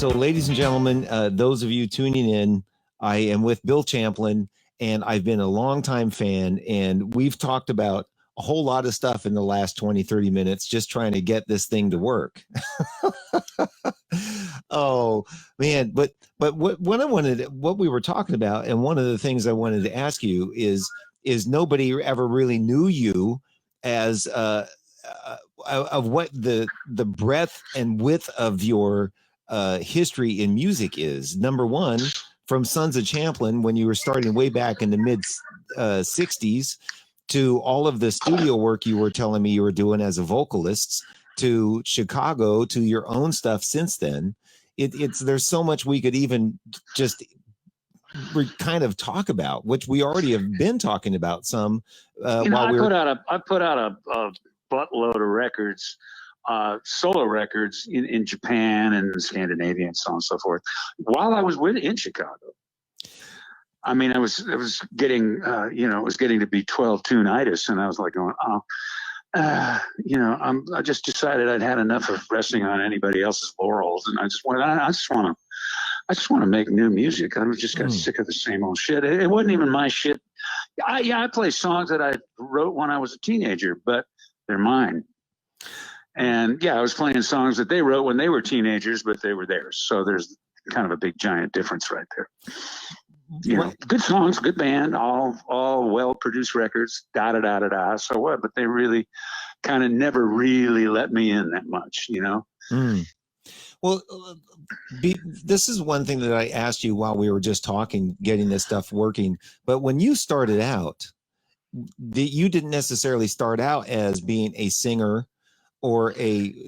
So, ladies and gentlemen, those of you tuning in, I am with Bill Champlin, and I've been a longtime fan, and we've talked about a whole lot of stuff in the last 20, 30 minutes just trying to get this thing to work. Oh, man. But what we were talking about, and one of the things I wanted to ask you is nobody ever really knew you as of what the breadth and width of your history in music is. Number one, from Sons of Champlin, when you were starting way back in the mid 60s, to all of the studio work you were telling me you were doing as a vocalist, to Chicago, to your own stuff since then. There's so much we could even just kind of talk about, which we already have been talking about some. I put out a buttload of records, solo records in Japan and Scandinavia and so on and so forth, while I was in Chicago. I mean, I was getting, it was getting to be 12 tune-itis, and I was like going, I just decided I'd had enough of resting on anybody else's laurels, and I just want to make new music. I just got sick of the same old shit. It wasn't even my shit. I play songs that I wrote when I was a teenager, but they're mine. And yeah, I was playing songs that they wrote when they were teenagers, but they were theirs. So there's kind of a big giant difference right there. You know, good songs, good band, all well-produced records, da-da-da-da-da, so what? But they really kind of never really let me in that much, you know? Well, this is one thing that I asked you while we were just talking, getting this stuff working. But when you started out, you didn't necessarily start out as being a singer or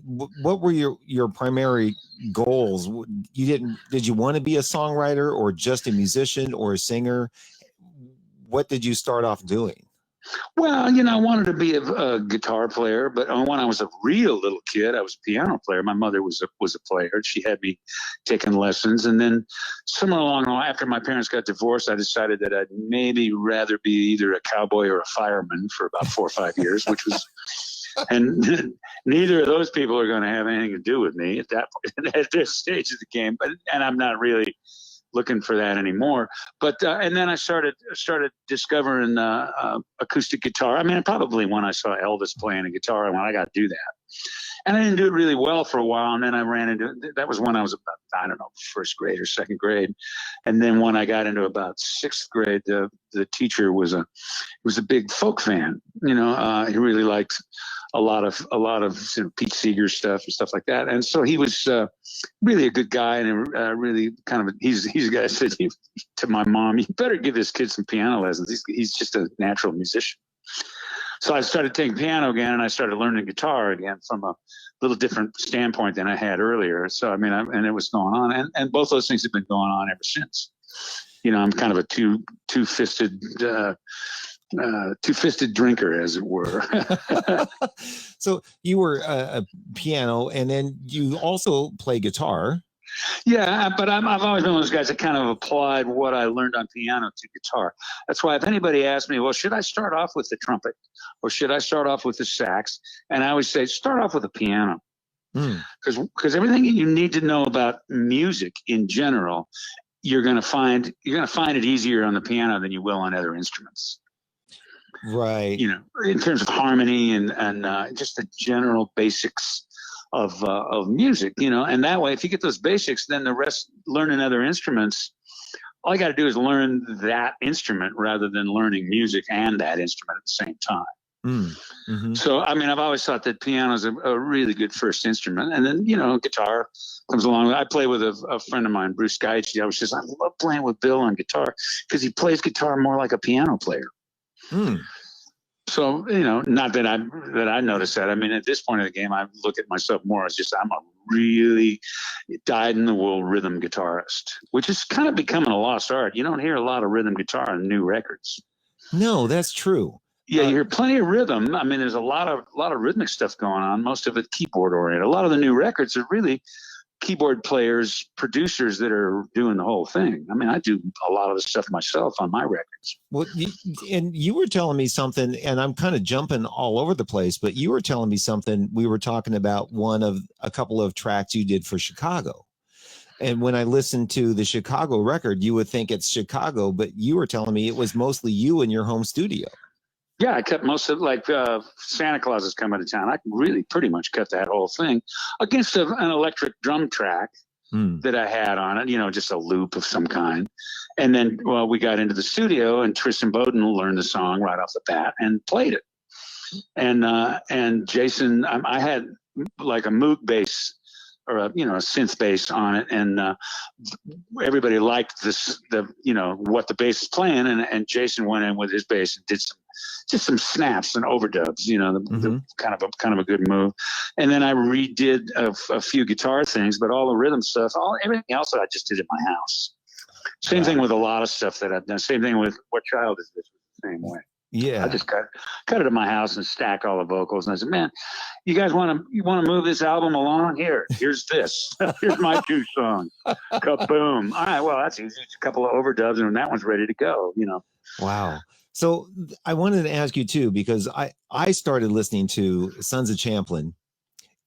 what were your primary goals? Did you want to be a songwriter or just a musician or a singer? What did you start off doing? Well, I wanted to be a guitar player, but when I was a real little kid, I was a piano player. My mother was a player. She had me taking lessons. And then somewhere along the line, after my parents got divorced, I decided that I'd maybe rather be either a cowboy or a fireman for about 4 or 5 years, which was... And neither of those people are going to have anything to do with me at this stage of the game. And I'm not really looking for that anymore. But and then I started discovering acoustic guitar. I mean, probably when I saw Elvis playing a guitar, I went, I got to do that. And I didn't do it really well for a while. And then I ran into that was when I was about, I don't know, first grade or second grade. And then when I got into about sixth grade, the teacher was a big folk fan. He really liked a lot of Pete Seeger stuff and stuff like that. And so he was really a good guy, and really kind of he's a guy that said to my mom, you better give this kid some piano lessons. He's just a natural musician. So I started taking piano again, and I started learning guitar again from a little different standpoint than I had earlier. So I mean, and it was going on, and both those things have been going on ever since. I'm kind of a two-fisted drinker, as it were. So you were a piano, and then you also play guitar. Yeah, but I've always been one of those guys that kind of applied what I learned on piano to guitar. That's why if anybody asks me, well, should I start off with the trumpet or should I start off with the sax? And I always say, start off with the piano. Because everything you need to know about music in general, you're going to find it easier on the piano than you will on other instruments. Right. In terms of harmony and just the general basics of music, and that way, if you get those basics, then the rest, learning other instruments, all you got to do is learn that instrument rather than learning music and that instrument at the same time. Mm-hmm. So, I mean, I've always thought that piano is a really good first instrument. And then, guitar comes along. I play with a friend of mine, Bruce Gaich. I love playing with Bill on guitar because he plays guitar more like a piano player. So, not that I noticed that. I mean, at this point of the game, I look at myself more as just I'm a really dyed-in-the-wool rhythm guitarist, which is kind of becoming a lost art. You don't hear a lot of rhythm guitar on new records. No, that's true. Yeah, you hear plenty of rhythm. I mean, there's a lot of rhythmic stuff going on. Most of it keyboard oriented. A lot of the new records are really keyboard players, producers that are doing the whole thing. I mean, I do a lot of the stuff myself on my records. Well, and you were telling me something, and I'm kind of jumping all over the place, but you were telling me something. We were talking about a couple of tracks you did for Chicago. And when I listened to the Chicago record, you would think it's Chicago, but you were telling me it was mostly you in your home studio. Yeah, I cut most of like Santa Claus is Coming to Town. I really pretty much cut that whole thing against an electric drum track that I had on it, just a loop of some kind. And then, well, we got into the studio and Tristan Bowden learned the song right off the bat and played it. And Jason, I had like a Moog bass or a synth bass on it, and everybody liked what the bass is playing, and Jason went in with his bass and did some snaps and overdubs, the kind of a good move. And then I redid a few guitar things, but all the rhythm stuff, everything else that I just did at my house. Same thing with a lot of stuff that I've done. Same thing with What Child Is This? The same way. Yeah, I just cut it at my house and stack all the vocals. And I said, "Man, you guys want to move this album along? Here's this. Here's my 2 songs. Kaboom! All right, well that's easy. It's a couple of overdubs, and that one's ready to go. Wow. So I wanted to ask you too, because I started listening to Sons of Champlin,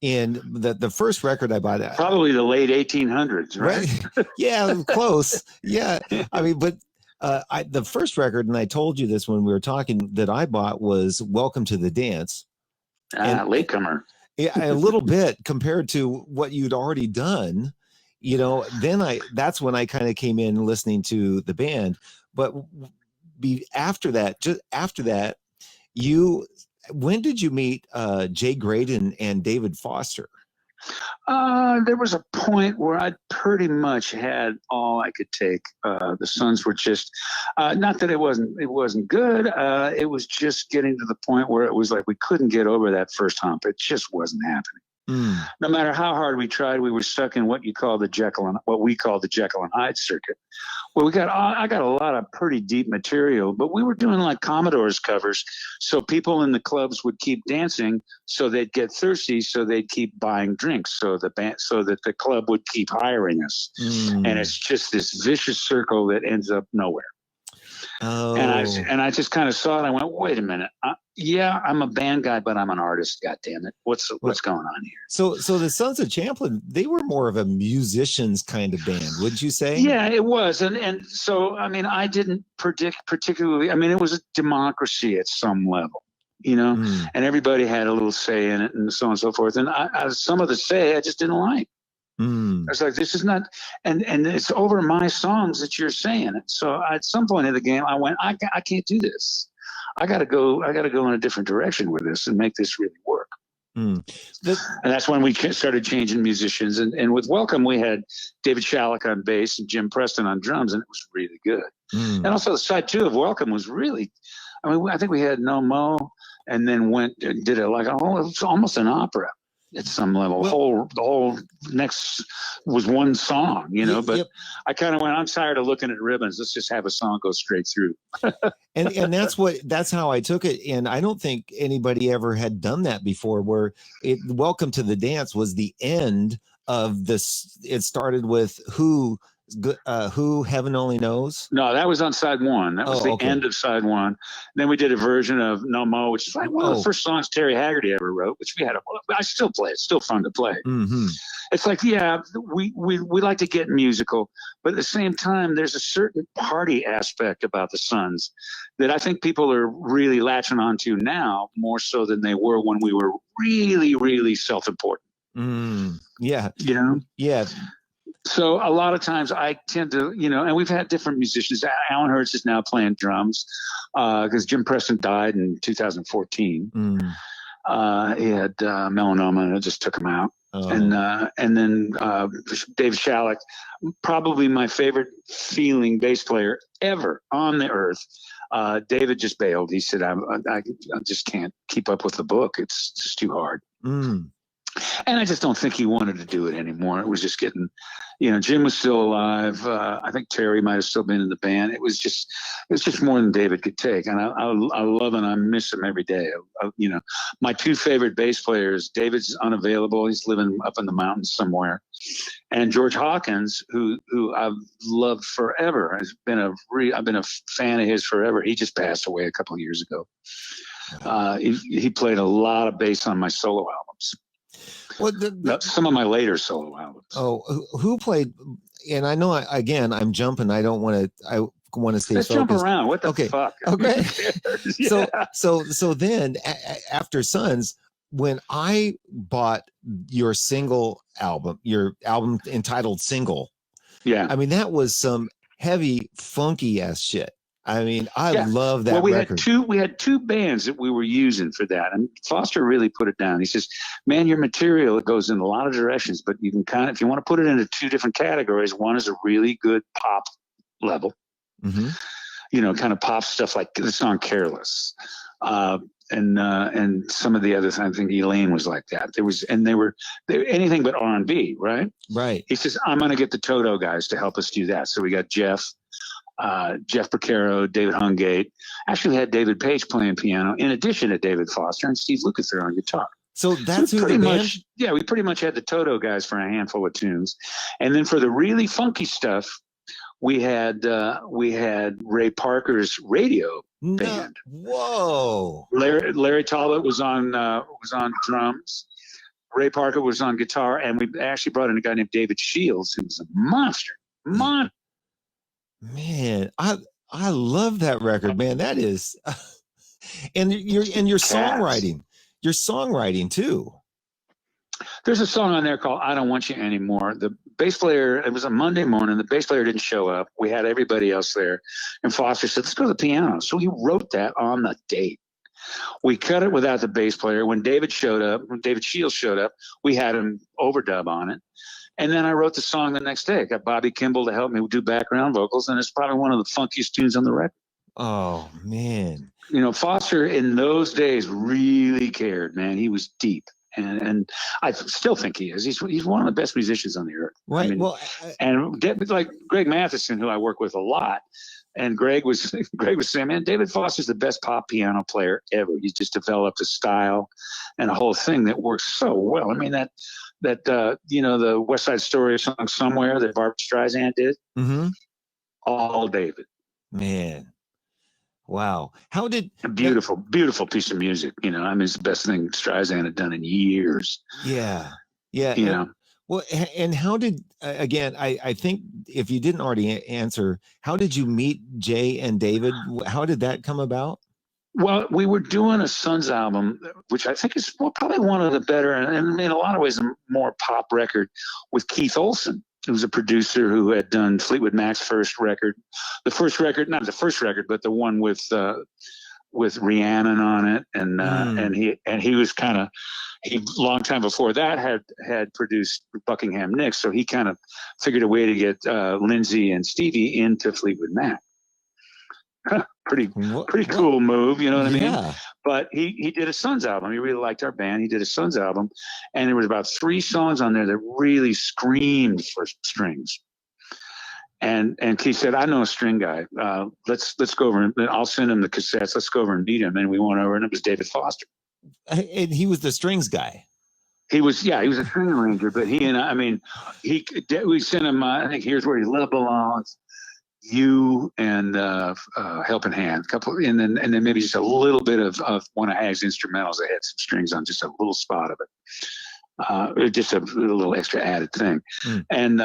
and the first record I bought, probably the late 1800s, right? Yeah, close. Yeah, I mean, but. The first record, and I told you this when we were talking, that I bought was Welcome to the Dance. Latecomer. Yeah, a little bit compared to what you'd already done. Then that's when I kind of came in listening to the band. But after that, when did you meet Jay Graydon and David Foster? There was a point where I pretty much had all I could take. The Sons were just not that it wasn't good. It was just getting to the point where it was like we couldn't get over that first hump. It just wasn't happening. No matter how hard we tried, we were stuck in what we call the Jekyll and Hyde circuit. Well, I got a lot of pretty deep material, but we were doing like Commodore's covers, so people in the clubs would keep dancing, so they'd get thirsty, so they'd keep buying drinks, so that the club would keep hiring us, and it's just this vicious circle that ends up nowhere. Oh. And I just kind of saw it. I went, wait a minute. Yeah, I'm a band guy, but I'm an artist. God damn it. What's going on here? So the Sons of Champlin, they were more of a musicians kind of band, would you say? Yeah, it was. And so, I mean, I didn't predict particularly. I mean, it was a democracy at some level, and everybody had a little say in it and so on and so forth. And some of the say I just didn't like. I was like, this is not, and it's over my songs that you're saying it. So at some point in the game, I went, I can't do this. I got to go in a different direction with this and make this really work. And that's when we started changing musicians. And with Welcome, we had David Shalleck on bass and Jim Preston on drums, and it was really good. And also the side 2 of Welcome was really, I think we had No Mo, and then did it like it was almost an opera at some level. Well, the whole next was one song, but I kind of went, I'm tired of looking at ribbons. Let's just have a song go straight through. and that's how I took it. And I don't think anybody ever had done that before, where Welcome to the Dance was the end of this. It started with Who Heaven Only Knows. No, that was on side 1. That was the end of side 1. Then we did a version of No Mo, which is like one of the first songs Terry Haggerty ever wrote, which I still play. It's still fun to play. It's like, yeah, we like to get musical, but at the same time, there's a certain party aspect about the Sons that I think people are really latching onto now, more so than they were when we were really, really self-important. Yeah. Yeah. So a lot of times I tend to, and we've had different musicians. Alan Hertz is now playing drums because Jim Preston died in 2014. He had melanoma, and it just took him out. And then David Shalleck, probably my favorite feeling bass player ever on the earth. David just bailed. He said, I just can't keep up with the book. It's just too hard. And I just don't think he wanted to do it anymore. It was just getting, Jim was still alive. I think Terry might have still been in the band. It was just more than David could take. And I love and I miss him every day. My 2 favorite bass players, David's unavailable. He's living up in the mountains somewhere. And George Hawkins, who I've loved forever, I've been a fan of his forever. He just passed away a couple of years ago. He played a lot of bass on my solo albums. Well, some of my later solo albums. Oh, who played? And I know, again, I'm jumping. I don't want to. I want to stay Let's focused. jump around. What the fuck? Okay. Yeah. So then after Sons, when I bought your album entitled Single, yeah, I mean, that was some heavy, funky ass shit. I mean, I love that record. We had two bands that we were using for that, and Foster really put it down. He says, "Man, your material, it goes in a lot of directions, but you can kind of, if you want to put it into two different categories, one is a really good pop level, you know, kind of pop stuff like the song Careless, and some of the others. I think Elaine was like that. They were anything but R&B, right? Right. He says, I'm going to get the Toto guys to help us do that. So we got Jeff Porcaro, David Hungate. Actually, we had David Page playing piano in addition to David Foster and Steve Lukather on guitar. So that's who the band? Yeah, we pretty much had the Toto guys for a handful of tunes, and then for the really funky stuff, we had Ray Parker's radio band. Whoa! Larry Talbot was on drums. Ray Parker was on guitar, and we actually brought in a guy named David Shields, who was a monster. Man, I love that record, man. That is, and your songwriting too. There's a song on there called "I Don't Want You Anymore." The bass player, it was a Monday morning. The bass player didn't show up. We had everybody else there, and Foster said, "Let's go to the piano." So he wrote that on the date. We cut it without the bass player. When David Shields showed up, we had him overdub on it. And then I wrote the song the next day. I got Bobby Kimball to help me do background vocals, and it's probably one of the funkiest tunes on the record. Oh, man. You know, Foster in those days really cared, man. He was deep. And I still think he is. He's one of the best musicians on the earth. Right. I mean, well, and like Greg Matheson, who I work with a lot, and Greg was saying, man, David Foster's the best pop piano player ever. He's just developed a style and a whole thing that works so well. I mean, that you know, the West Side Story song "Somewhere" that Barbra Streisand did, all David. Man, wow! How did beautiful piece of music? You know, I mean, it's the best thing Streisand had done in years. Yeah. You know. Well, and how did again? I think if you didn't already answer, how did you meet Jay and David? How did that come about? Well, we were doing a Sons album, which I think is probably one of the better, and in a lot of ways, a more pop record, with Keith Olsen, who was a producer who had done Fleetwood Mac's first record. Not the first record, but the one with Rhiannon on it. And he was kind of, long time before that had produced Buckingham Nicks. So he kind of figured a way to get Lindsay and Stevie into Fleetwood Mac. Pretty cool move, you know what I mean? But he did a Sons album. He really liked our band. He did a Sons album, and there was about 3 songs on there that really screamed for strings. And Keith said, "I know a string guy. Let's go over and I'll send him the cassettes. Let's go over and meet him." And we went over, and it was David Foster. And he was the strings guy. He was a string arranger. But we sent him. I think "Here's Where Your Love Belongs," "You," and "Helping Hand," and then maybe just a little bit of one of Hag's instrumentals that had some strings on, just a little spot of it, just a little extra added thing. And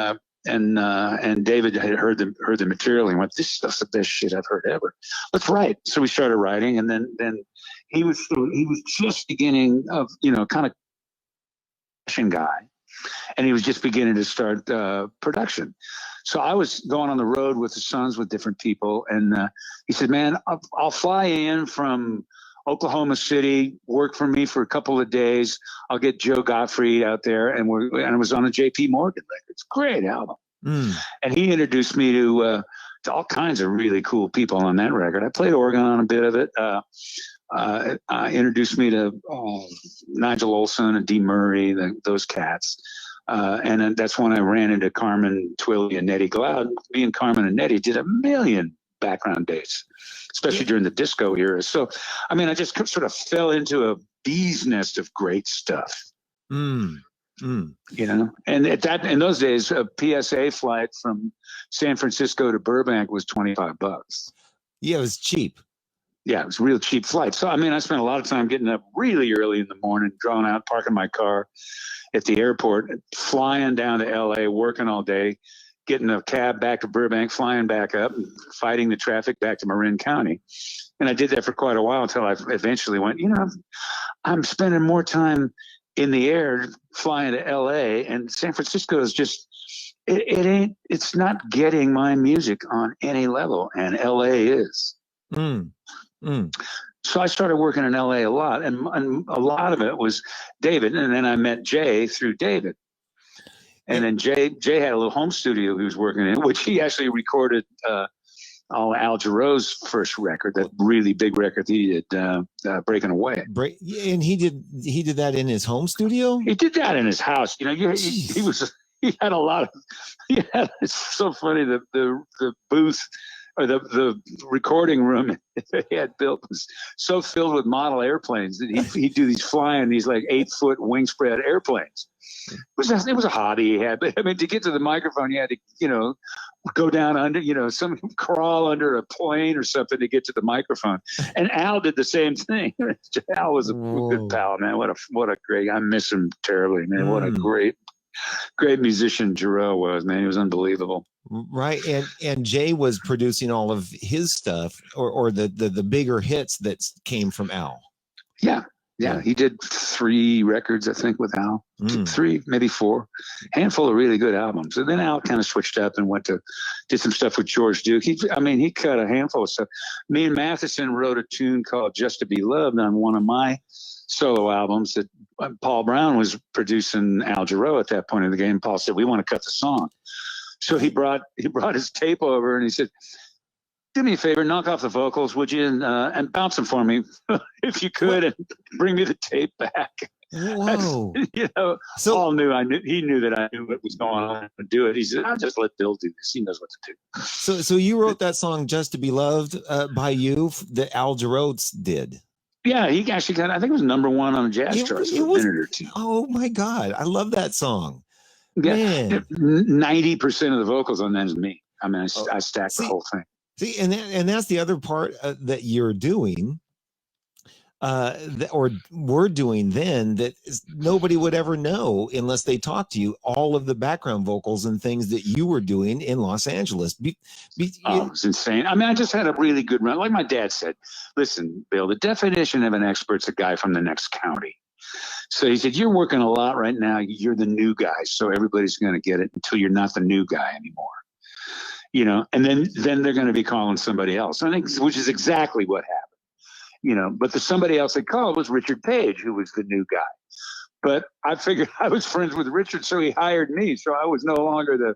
David had heard the material and went, "This stuff's the best shit I've heard ever. Let's write." So we started writing, and then he was just beginning of, you know, kind of guy, and he was just beginning to start production. So I was going on the road with the Sons with different people, and he said, "Man, I'll fly in from Oklahoma City, work for me for a couple of days. I'll get Joe Gottfried out there," and it was on a J.P. Morgan record. It's a great album. And he introduced me to all kinds of really cool people on that record. I played organ on a bit of it. Introduced me to Nigel Olsson and Dee Murray, those cats. And then that's when I ran into Carmen Twilly and Nettie Glaude. Me and Carmen and Nettie did a million background dates, especially during the disco era. So, I mean, I just sort of fell into a bee's nest of great stuff. You know, and in those days, a PSA flight from San Francisco to Burbank was $25. Yeah, it was cheap. Yeah, it was a real cheap flight. So, I mean, I spent a lot of time getting up really early in the morning, drawing out, parking my car at the airport, flying down to LA, working all day, getting a cab back to Burbank, flying back up, and fighting the traffic back to Marin County. And I did that for quite a while until I eventually went, I'm spending more time in the air flying to LA, and San Francisco is just, it's not getting my music on any level, and LA is. Mm. Mm. So I started working in LA a lot, and a lot of it was David, and then I met Jay through David. And then Jay had a little home studio he was working in, which he actually recorded Al Jarreau's first record, that really big record he did, Breaking Away. And he did that in his home studio? He did that in his house. He had a lot of, it's so funny, the booth, or the recording room that he had built was so filled with model airplanes that he'd do these flying these like 8-foot wingspread airplanes. It was a hobby he had, but I mean, to get to the microphone, you had to, go down under, crawl under a plane or something to get to the microphone. And Al did the same thing. Al was a good pal, man. What a great, I miss him terribly, man. What a great musician Jarreau was, man. He was unbelievable. Right. And Jay was producing all of his stuff, or the bigger hits that came from Al. Yeah. He did 3 records, I think, with Al. 3, maybe 4. Handful of really good albums. And then Al kind of switched up and did some stuff with George Duke. He cut a handful of stuff. Me and Matheson wrote a tune called Just to Be Loved on one of my solo albums that Paul Brown was producing Al Jarreau at that point in the game. Paul said, we want to cut the song. So he brought his tape over and he said, do me a favor, knock off the vocals, would you, and bounce them for me if you could, and bring me the tape back. Whoa! So Paul he knew that I knew what was going on to do it. He said, "I'll just let Bill do this. He knows what to do." So you wrote that song "Just to Be Loved" by you that Al Jarreau did. Yeah, he actually got, I think it was #1 on the jazz charts for a minute or two. Oh my God, I love that song. Yeah, 90% of the vocals on that is me. I mean, I stacked the whole thing. See, and that's the other part that you're doing, or we're doing then, that nobody would ever know unless they talk to you. All of the background vocals and things that you were doing in Los Angeles. It's insane. I mean, I just had a really good run. Like my dad said, listen, Bill, the definition of an expert's a guy from the next county. So he said, you're working a lot right now. You're the new guy, so everybody's going to get it until you're not the new guy anymore. And then they're going to be calling somebody else. I think, which is exactly what happened. But the somebody else they called was Richard Page, who was the new guy. But I figured I was friends with Richard, so he hired me. So I was no longer the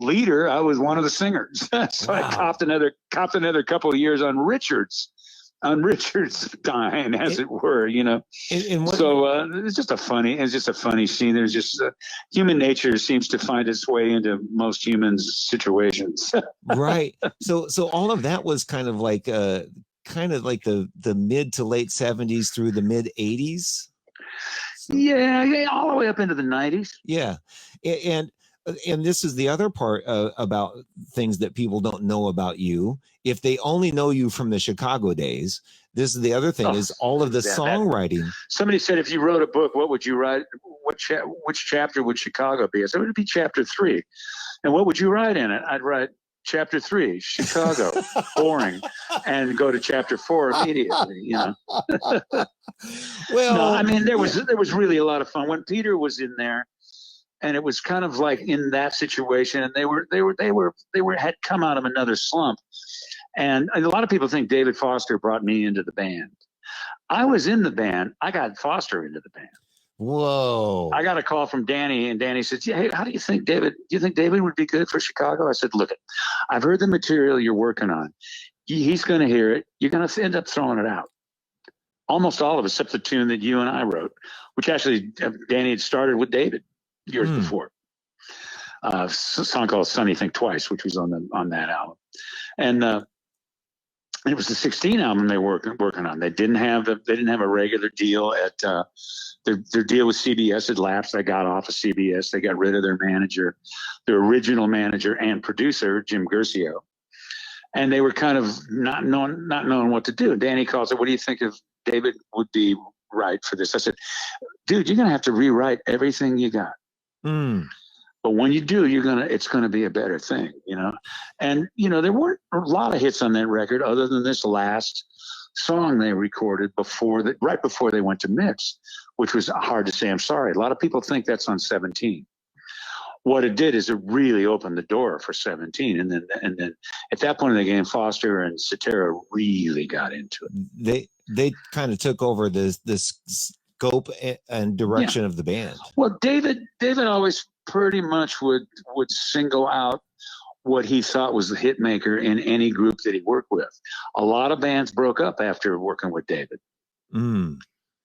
leader. I was one of the singers. So wow. I copped another couple of years on Richard's dime, as it were, And so it's just a funny scene. There's just human nature seems to find its way into most humans' situations. Right. So all of that was kind of like the mid to late 70s through the mid 80s. Yeah, all the way up into the 90s. Yeah, and this is the other part about things that people don't know about you. If they only know you from the Chicago days, this is the other thing, is all of the songwriting. Somebody said, if you wrote a book, what would you write? Which chapter would Chicago be? I said, it would be chapter 3. And what would you write in it? I'd write chapter 3, Chicago, boring, and go to chapter 4 immediately. Well, no, I mean, there was really a lot of fun when Peter was in there. And it was kind of like in that situation, and they had come out of another slump. And a lot of people think David Foster brought me into the band. I was in the band. I got Foster into the band. Whoa! I got a call from Danny, and Danny said, "Hey, how do you think David? Do you think David would be good for Chicago?" I said, "Look, I've heard the material you're working on. He's going to hear it. You're going to end up throwing it out. Almost all of it, except the tune that you and I wrote, which actually Danny had started with David years before. A song called "Sunny Think Twice," which was on that album, and it was the 16 album they were working on. They didn't have a regular deal at their deal with CBS had lapsed. They got off of CBS. They got rid of their manager, their original manager and producer, Jim Guercio. and they were kind of not knowing what to do. Danny calls it, "What do you think if David would be right for this?" I said, "Dude, you're gonna have to rewrite everything you got. Mm. But when you do, it's gonna be a better thing, you know." And there weren't a lot of hits on that record, other than this last song they recorded right before they went to mix, which was Hard to Say I'm Sorry. A lot of people think that's on 17. What it did is it really opened the door for 17, and then at that point in the game, Foster and Cetera really got into it. They kind of took over this scope and direction of the band. Well, David always pretty much would single out what he thought was the hit maker in any group that he worked with. A lot of bands broke up after working with David. Mm.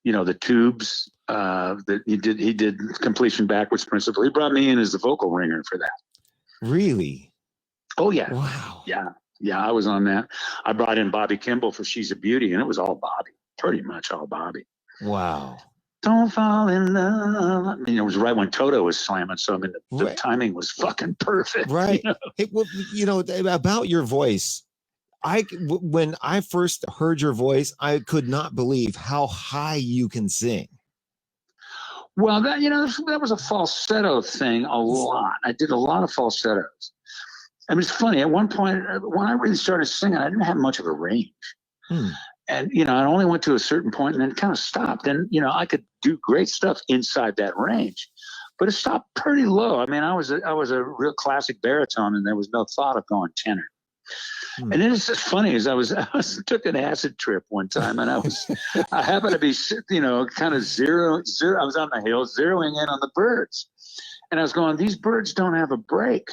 The Tubes, that he did Completion Backwards Principle. He brought me in as the vocal ringer for that. Really? Oh yeah. Wow. Yeah, I was on that. I brought in Bobby Kimball for She's a Beauty, and it was all Bobby, pretty much all Bobby. Wow. Don't fall in love. I mean, it was right when Toto was slamming, so I mean, the timing was fucking perfect. Right. Hey, well, about your voice, when I first heard your voice, I could not believe how high you can sing. Well, that was a falsetto thing a lot. I did a lot of falsettos. I mean, it's funny. At one point, when I really started singing, I didn't have much of a range. And, I only went to a certain point and then it kind of stopped. And, I could do great stuff inside that range, but it stopped pretty low. I mean, I was a real classic baritone, and there was no thought of going tenor. And then it's just funny, as I took an acid trip one time, and I happened to be, kind of zero. I was on the hill zeroing in on the birds, and I was going, these birds don't have a break.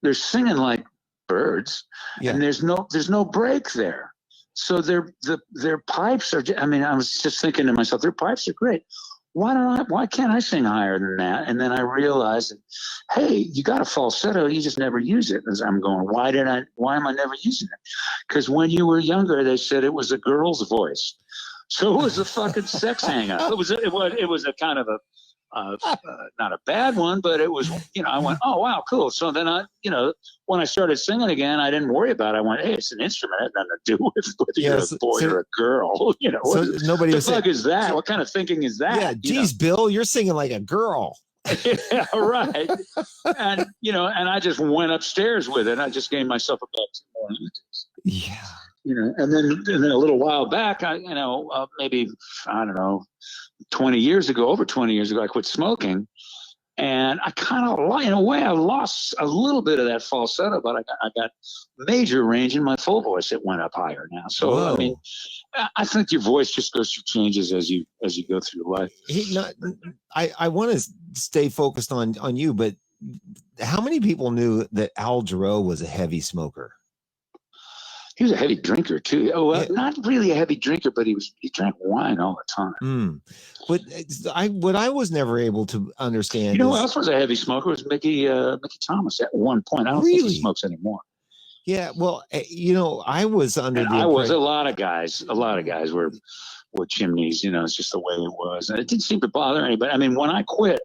They're singing like birds, and there's no break there. So their pipes are. I mean, I was just thinking to myself, their pipes are great. Why can't I sing higher than that? And then I realized that, hey, you got a falsetto, you just never use it. As I'm going, why am I never using it? Because when you were younger, they said it was a girl's voice. So it was a fucking sex hang up. It was a kind of a not a bad one, but it was, I went, oh, wow, cool. So then when I started singing again, I didn't worry about it. I went, hey, it's an instrument. It had nothing to do with whether you're a boy or a girl. Nobody what the fuck is that? What kind of thinking is that? Yeah, geez, Bill, you're singing like a girl. Yeah, right. And, and I just went upstairs with it. I just gave myself about 2 more minutes. Yeah. And then a little while back, maybe, I don't know, over 20 years ago, I quit smoking, and I kind of, in a way, I lost a little bit of that falsetto, but I got major range in my full voice. It went up higher now. So, whoa. I mean, I think your voice just goes through changes as you go through life. I want to stay focused on you, but how many people knew that Al Jarreau was a heavy smoker? He was a heavy drinker too. Not really a heavy drinker, but he drank wine all the time. But what I was never able to understand. Who else was a heavy smoker? Was Mickey Thomas at one point. I don't think he smokes anymore. Yeah, well, I was under. And I was a lot of guys. A lot of guys were chimneys. It's just the way it was, and it didn't seem to bother anybody. I mean, when I quit,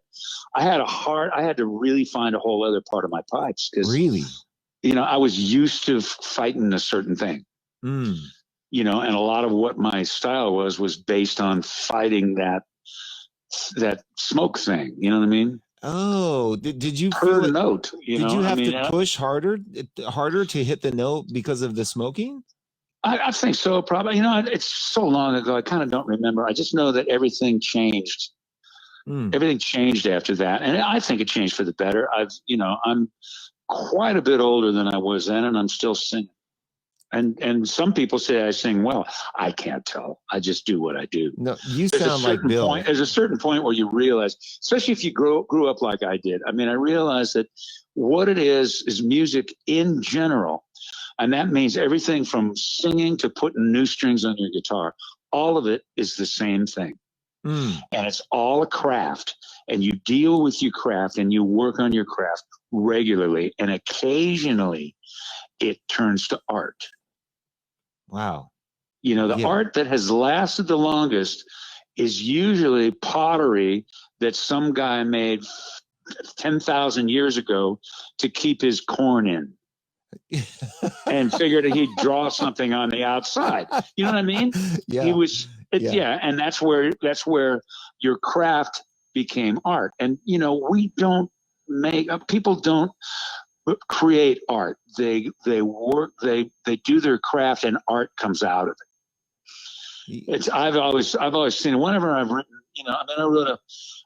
I had to really find a whole other part of my pipes because really. I was used to fighting a certain thing, and a lot of what my style was based on fighting that smoke thing. You know what I mean? Oh, did you per note? Did you have to push harder to hit the note because of the smoking? I think so, probably. It's so long ago, I kind of don't remember. I just know that everything changed. Everything changed after that, and I think it changed for the better. I'm quite a bit older than I was then, and I'm still singing. And some people say I sing well. I can't tell. I just do what I do. No, you sound like Bill. There's a certain point where you realize, especially if you grew up like I did. I mean, I realized that what it is music in general, and that means everything from singing to putting new strings on your guitar. All of it is the same thing. And it's all a craft, and you deal with your craft and you work on your craft regularly, and occasionally it turns to art. Wow. The art that has lasted the longest is usually pottery that some guy made 10,000 years ago to keep his corn in. and figured he'd draw something on the outside. You know what I mean? Yeah. He was, Yeah. and that's where your craft became art. And we don't people don't create art. They work. They do their craft, and art comes out of it. It's I've always seen it. Whenever I've written, I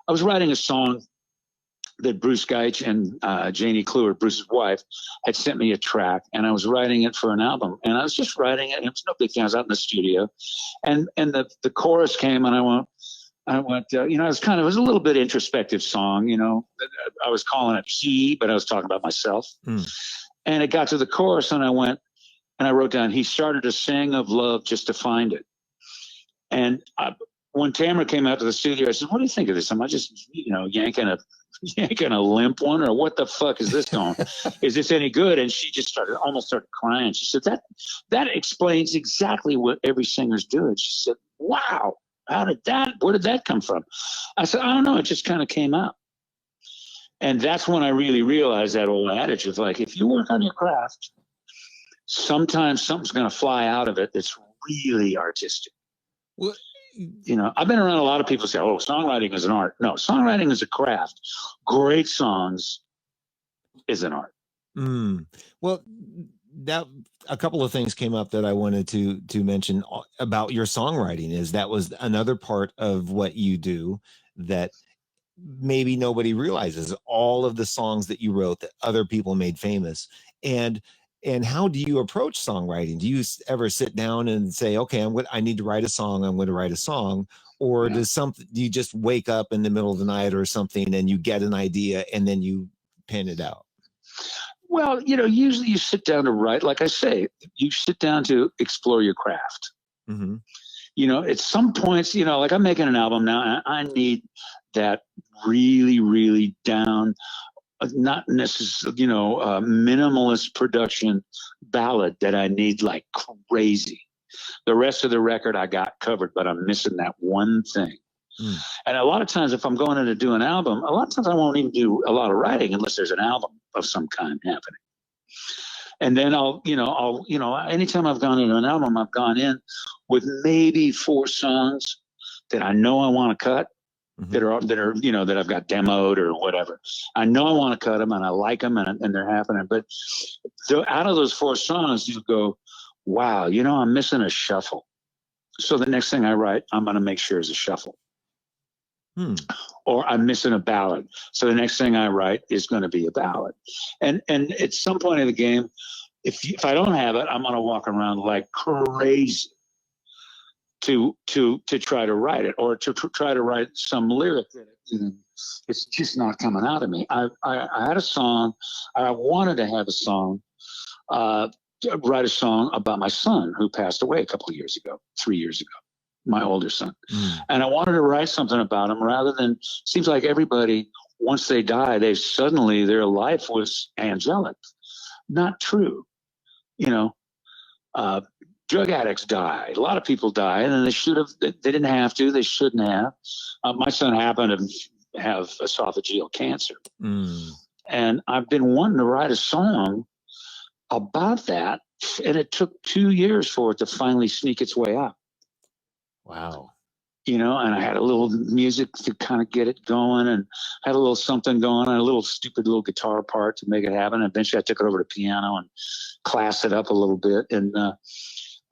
was writing a song that Bruce Geich and Janie Kluwer, Bruce's wife, had sent me a track, and I was writing it for an album. And I was just writing it, and it was no big thing. I was out in the studio, and the chorus came, and I went, it was a little bit introspective song. I was calling it he, but I was talking about myself. And it got to the chorus, and I wrote down, he started to sing of love just to find it. And when Tamara came out to the studio, I said, what do you think of this? Am I just, yanking a limp one, or what the fuck is this going? Is this any good? And she just almost started crying. She said, that explains exactly what every singer's doing. She said, wow, where did that come from? I said, I don't know. It just kind of came out. And that's when I really realized that old adage of, like, if you work on your craft, sometimes something's going to fly out of it that's really artistic. Well, I've been around a lot of people who say, oh, songwriting is an art. No, songwriting is a craft. Great songs is an art. Well, that a couple of things came up that I wanted to mention about your songwriting. Is that was another part of what you do that maybe nobody realizes, all of the songs that you wrote that other people made famous. And how do you approach songwriting? Do you ever sit down and say, okay, I need to write a song, I'm going to write a song? Or do you just wake up in the middle of the night or something and you get an idea and then you pen it out? Well, usually you sit down to write. Like I say, you sit down to explore your craft. At some points, like I'm making an album now, and I need that really, really down, not necessarily, minimalist production ballad that I need like crazy. The rest of the record I got covered, but I'm missing that one thing. And a lot of times, if I'm going in to do an album, a lot of times I won't even do a lot of writing unless there's an album of some kind happening. And then anytime I've gone into an album, I've gone in with maybe 4 songs that I know I want to cut, that are that I've got demoed or whatever. I know I want to cut them, and I like them, and they're happening. But out of those 4 songs, you go, wow, I'm missing a shuffle. So the next thing I write, I'm going to make sure is a shuffle. Or I'm missing a ballad. So the next thing I write is going to be a ballad. And at some point in the game, if I don't have it, I'm going to walk around like crazy to try to write it, or to try to write some lyric that it's just not coming out of me. I had a song. I wanted to have a song, write a song about my son who passed away a couple of years ago, 3 years ago, my older son. And I wanted to write something about him rather than, seems like everybody, once they die, suddenly their life was angelic. Not true. Drug addicts die. A lot of people die, and then they didn't have to, they shouldn't have. My son happened to have esophageal cancer. And I've been wanting to write a song about that, and it took 2 years for it to finally sneak its way out. Wow. And I had a little music to kind of get it going, and had a little something going on, a little stupid little guitar part to make it happen. And eventually I took it over to piano and classed it up a little bit. And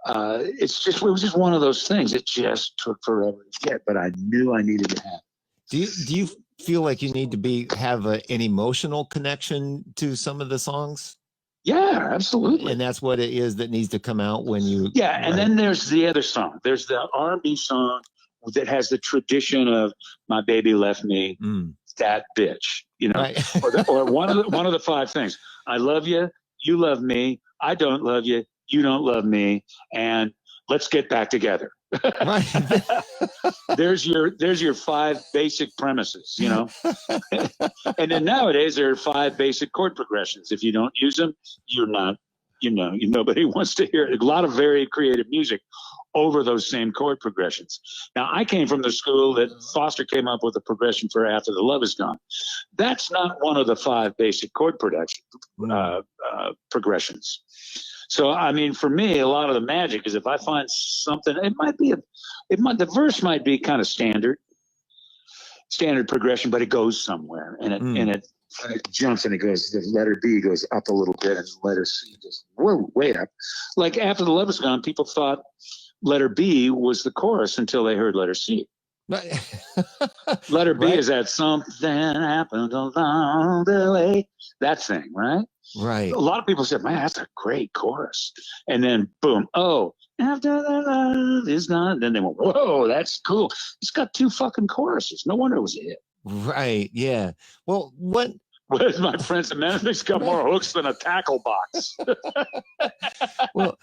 it was just one of those things. It just took forever to get, but I knew I needed to have it. Do you feel like you need to have an emotional connection to some of the songs? Yeah, absolutely. And that's what it is that needs to come out when you. Yeah, and then there's the other song. There's the R&B song that has the tradition of "My baby left me, that bitch," right. or one of the 5 things. I love you, you love me. I don't love you, you don't love me, and let's get back together. Right. there's your 5 basic premises, And then nowadays there are 5 basic chord progressions. If you don't use them, you're not nobody wants to hear it. A lot of very creative music over those same chord progressions. Now, I came from the school that Foster came up with a progression for After the Love Is Gone. That's not one of the 5 basic chord progressions. So, I mean, for me, a lot of the magic is if I find something, the verse might be kind of standard progression, but it goes somewhere, and it jumps and it goes. The letter B goes up a little bit, and the letter C goes way up. Like After the Love Is Gone, people thought letter B was the chorus until they heard letter C. Letter B is that something happened along the way. That thing, right? Right. A lot of people said, "Man, that's a great chorus," and then boom, oh. After the love is gone, then they went, "Whoa, that's cool! It's got 2 fucking choruses. No wonder it was a hit." Right? Yeah. Well, what? Where's my friends? The Manifest got more hooks than a tackle box. well,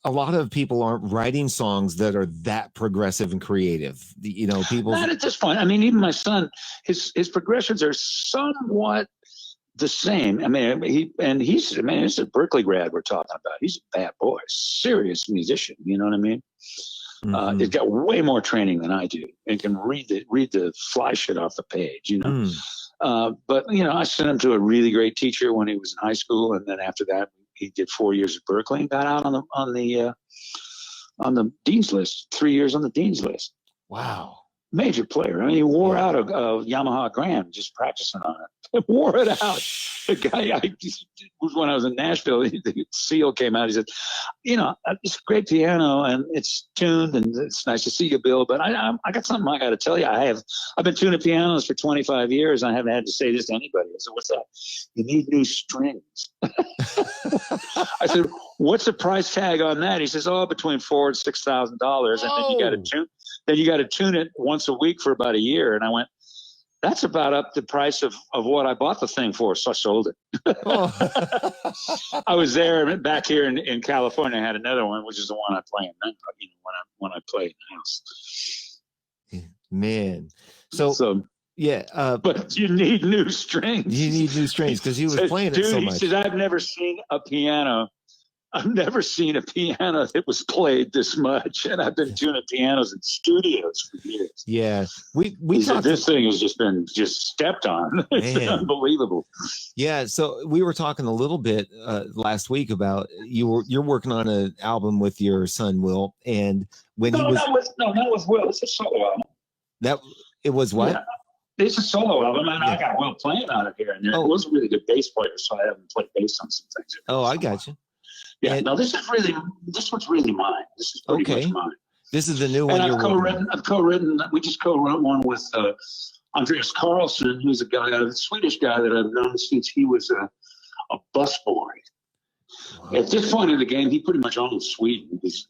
a lot of people aren't writing songs that are that progressive and creative. People. Not at this point. I mean, even my son, his progressions are somewhat the same. I mean, he's a Berkeley grad we're talking about. He's a bad boy, serious musician. You know what I mean? Mm-hmm. He's got way more training than I do, and can read the fly shit off the page. But I sent him to a really great teacher when he was in high school, and then after that, he did 4 years at Berkeley and got out on the dean's list. 3 years on the dean's list. Wow. Major player. I mean, he wore out a Yamaha Grand just practicing on it. Wore it out. The guy, when I was in Nashville, the seal came out. He said, it's a great piano and it's tuned and it's nice to see you, Bill. But I got something I got to tell you. I've been tuning pianos for 25 years. And I haven't had to say this to anybody. I said, "What's that?" "You need new strings." I said, "What's the price tag on that?" He says, "Oh, between $4,000 and $6,000, and then you got to tune. Then you got to tune it once a week for about a year." And I went, "That's about up the price of what I bought the thing for." So I sold it. Oh. I was there back here in California. I had another one, which is the one I play in now, when I play in the house. Man. So yeah. But you need new strings. You need new strings because he was playing it so much. He said, "I've never seen a piano that was played this much, and I've been tuning pianos in studios for years." Yeah, we talked. This thing has been stepped on. It's been unbelievable. Yeah, so we were talking a little bit last week about you're working on an album with your son Will, and not with Will. It's a solo album. It was what? Yeah. It's a solo album, and I got Will playing on it here and there. He was a really good bass player, so I haven't played bass on some things. I got you. Yeah, no, this one's really mine. This is pretty much mine. This is the new one. And I've co-written. We just co-wrote one with Andreas Carlson, who's a Swedish guy that I've known since he was a busboy. Wow. At this point in the game, he pretty much owns Sweden. He's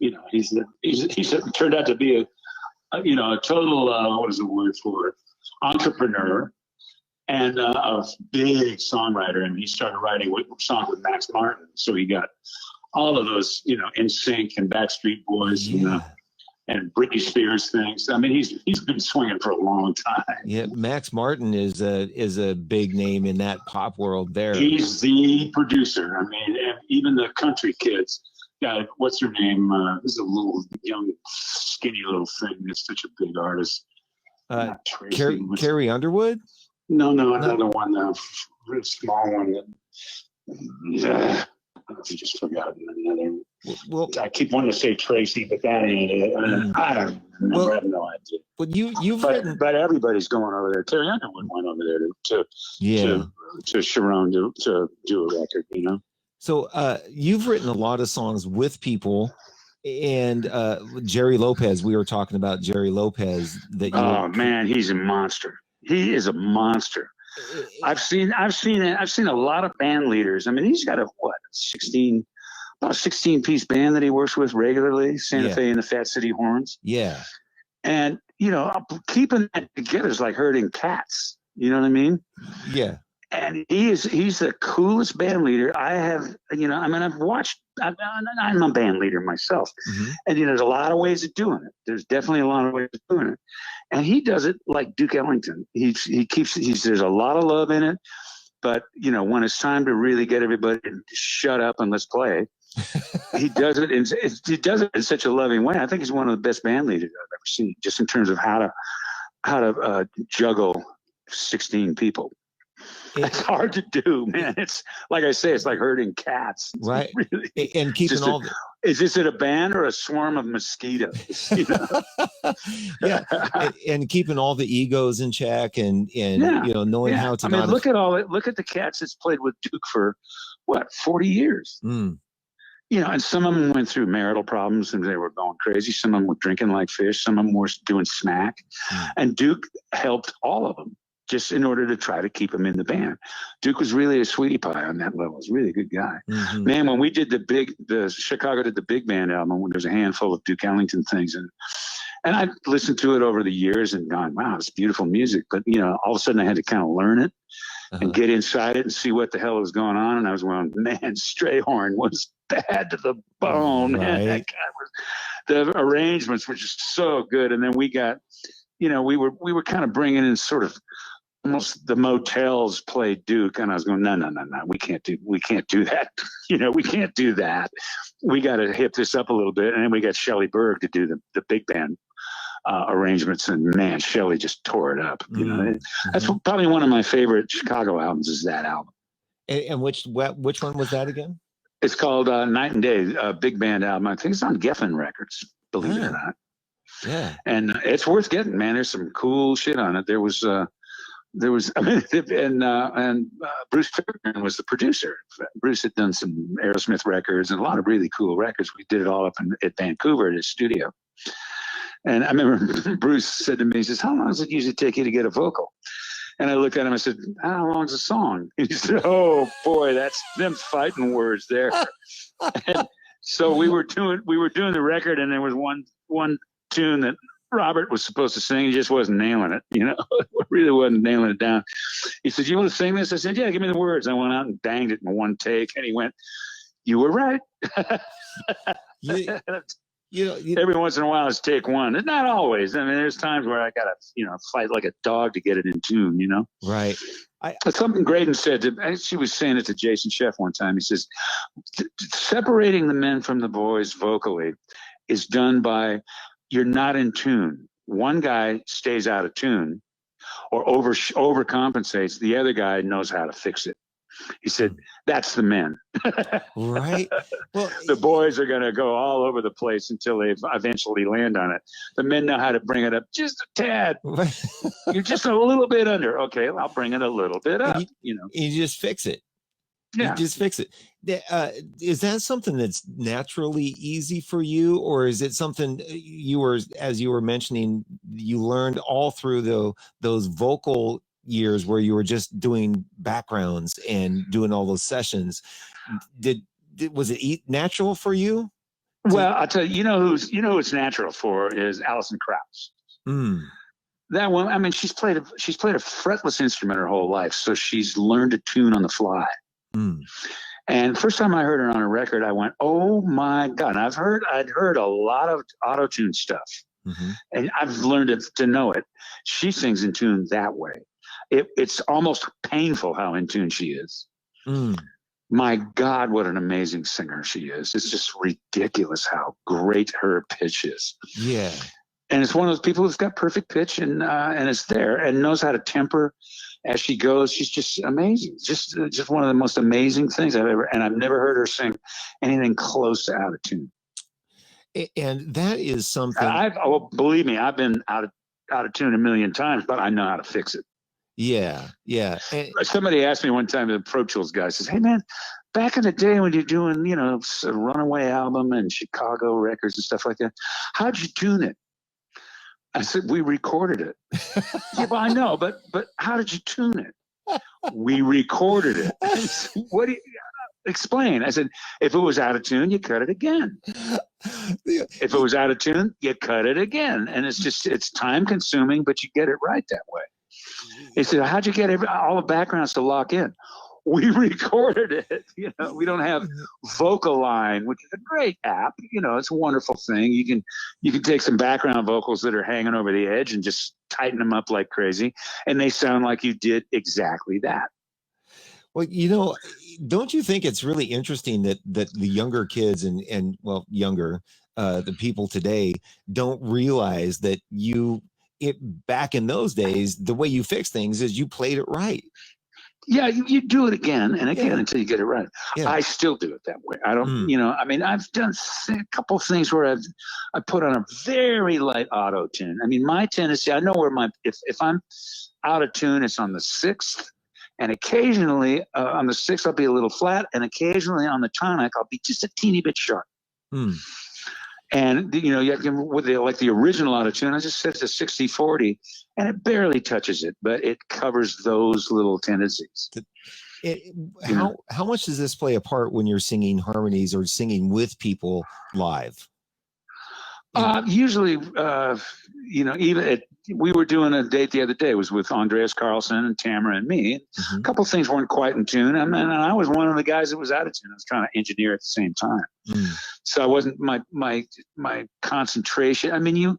turned out to be a total what is the word for it? Entrepreneur. And a big songwriter, and he started writing songs with Max Martin. So he got all of those, NSYNC and Backstreet Boys, and Britney Spears things. I mean, he's been swinging for a long time. Yeah, Max Martin is a big name in that pop world. There, he's the producer. I mean, even the country kids. What's her name? This is a little young, skinny little thing. That's such a big artist. Carrie Underwood. No, another one, real small one. I just forgot another. Well, I keep wanting to say Tracy, but that ain't it. I have no idea. But everybody's going over there. Carrie Underwood went over there to Sharon to do a record, So you've written a lot of songs with people. And Jerry Lopez, we were talking about Jerry Lopez. Man, he's a monster. He is a monster. I've seen a lot of band leaders. I mean, he's got about a 16-piece band that he works with regularly, Santa Fe and the Fat City Horns. Yeah. And, keeping that together is like herding cats. You know what I mean? Yeah. And he's the coolest band leader I have, I've watched, I'm a band leader myself. Mm-hmm. And, there's a lot of ways of doing it. There's definitely a lot of ways of doing it. And he does it like Duke Ellington. There's a lot of love in it. But when it's time to really get everybody to shut up and let's play, he does it. He does it in such a loving way. I think he's one of the best band leaders I've ever seen, just in terms of how to juggle 16 people. It's hard to do, man. It's like I say, it's like herding cats. It's right. Really, and keeping all is this a band or a swarm of mosquitoes? Yeah. and keeping all the egos in check and knowing how to. I mean, look at the cats that's played with Duke for what, 40 years. Mm. And some of them went through marital problems and they were going crazy. Some of them were drinking like fish. Some of them were doing smack. And Duke helped all of them just in order to try to keep him in the band. Duke was really a sweetie pie on that level. He's a really good guy. Mm-hmm. Man, when we did the Chicago did the big band album, when there's a handful of Duke Ellington things, and I listened to it over the years and gone, wow, it's beautiful music. But, all of a sudden I had to kind of learn it. And get inside it and see what the hell was going on. And I was going, man, Strayhorn was bad to the bone. Right. Man, that guy was, the arrangements were just so good. And then we got, we were kind of bringing in sort of almost the Motels played Duke. And I was going, no, we can't do that. We can't do that. We got to hip this up a little bit. And then we got Shelley Berg to do the big band arrangements, and man, Shelley just tore it up. That's probably one of my favorite Chicago albums. Is that album? And which one was that again? It's called Night and Day, big band album. I think it's on Geffen Records, believe it or not. Yeah, and it's worth getting, man. There's some cool shit on it. There was and Bruce Turner was the producer. Bruce had done some Aerosmith records and a lot of really cool records. We did it all up at Vancouver at his studio. And I remember Bruce said to me, he says, how long does it usually take you to get a vocal? And I looked at him, I said, how long's a song? He said, oh boy, that's them fighting words there. And so we were doing the record, and there was one tune that Robert was supposed to sing. He just wasn't nailing it, really wasn't nailing it down. He said, you want to sing this? I said, yeah, give me the words. I went out and banged it in one take, and he went, you were right. Every once in a while it's take one. It's not always. I mean, there's times where I gotta, fight like a dog to get it in tune, Right. Something Graydon said she was saying it to Jason Sheff one time. He says, separating the men from the boys vocally is done by, you're not in tune. One guy stays out of tune or overcompensates. The other guy knows how to fix it. He said, that's the men. Right. Well, the boys are going to go all over the place until they eventually land on it. The men know how to bring it up just a tad. You're just a little bit under. Okay, I'll bring it a little bit up. You just fix it. Yeah. You just fix it. Is that something that's naturally easy for you, or is it something as you were mentioning, you learned all through those vocal years where you were just doing backgrounds and doing all those sessions? Was it natural for you? Well, I'll tell you, who it's natural for is Alison Krauss. That one, I mean, she's played a fretless instrument her whole life, so she's learned to tune on the fly. And first time I heard her on a record, I went, oh my God. And I'd heard a lot of auto-tune stuff. And I've learned to know it. She sings in tune that way. It's almost painful how in tune she is. My God, what an amazing singer she is. It's just ridiculous how great her pitch is. Yeah. And it's one of those people who's got perfect pitch and it's there and knows how to temper as she goes. She's just amazing. Just one of the most amazing things I've never heard her sing anything close to out of tune. And that is something. Believe me, I've been out of tune a million times, but I know how to fix it. Yeah. Somebody asked me one time, the Pro Tools guy says, hey man, back in the day when you're doing, a Runaway album and Chicago records and stuff like that, how'd you tune it? I said, we recorded it. Yeah, well, I know, but how did you tune it? We recorded it. Said, what do you explain? I said, if it was out of tune, you cut it again. If it was out of tune, you cut it again. And it's time consuming, but you get it right that way. He said, how'd you get all the backgrounds to lock in? We recorded it. We don't have Vocal Line, which is a great app. It's a wonderful thing. You can take some background vocals that are hanging over the edge and just tighten them up like crazy, and they sound like you did exactly that. Well, you know, don't you think it's really interesting that the younger kids and well, younger the people today don't realize that it back in those days, the way you fix things is you played it right. Yeah, you do it again and again Yeah, until you get it right. yeah. I still do it that way. I don't, Mm, I mean, I've done a couple of things where I put on a very light auto tune. I mean, my tendency, I know where if I'm out of tune, it's on the sixth, and occasionally on the sixth I'll be a little flat, and occasionally on the tonic I'll be just a teeny bit sharp. mm. And you can, with the original auto tune, I just set it to 60-40, and it barely touches it, but it covers those little tendencies. It, how much does this play a part when you're singing harmonies or singing with people live? Usually, we were doing a date the other day. It was with Andreas Carlson and Tamara and me. Mm-hmm. A couple of things weren't quite in tune, and I was one of the guys that was out of tune. I was trying to engineer at the same time, so I wasn't my concentration. I mean, you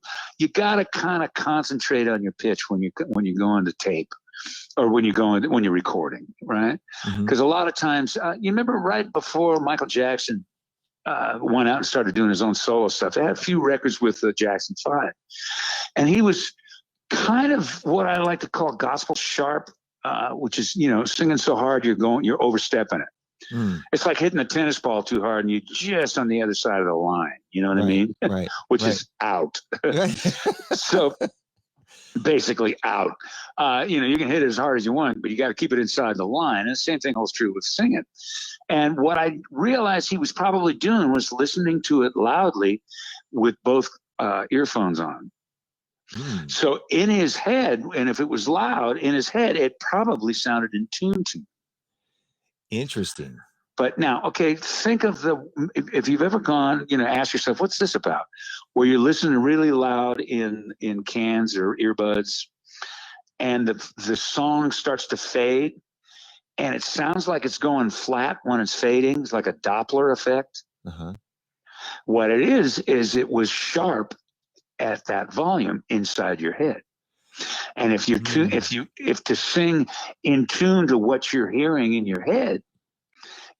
got to kind of concentrate on your pitch when you go into tape, or when you're recording, right? Because a lot of times, you remember right before Michael Jackson went out and started doing his own solo stuff. They had a few records with the Jackson 5. And he was kind of what I like to call gospel sharp, which is, singing so hard you're overstepping it. It's like hitting a tennis ball too hard and you're just on the other side of the line. You know what I mean? Right. Which is out. So basically out. You can hit it as hard as you want, but you got to keep it inside the line. And the same thing holds true with singing. And what I realized he was probably doing was listening to it loudly with both earphones on. So in his head, and if it was loud in his head, it probably sounded in tune to him. Interesting. But now, okay, think of if you've ever gone, ask yourself, what's this about? Where you're listening really loud in cans or earbuds, and the song starts to fade, and it sounds like it's going flat when it's fading. It's like a Doppler effect. What it is it was sharp at that volume inside your head. And if to sing in tune to what you're hearing in your head,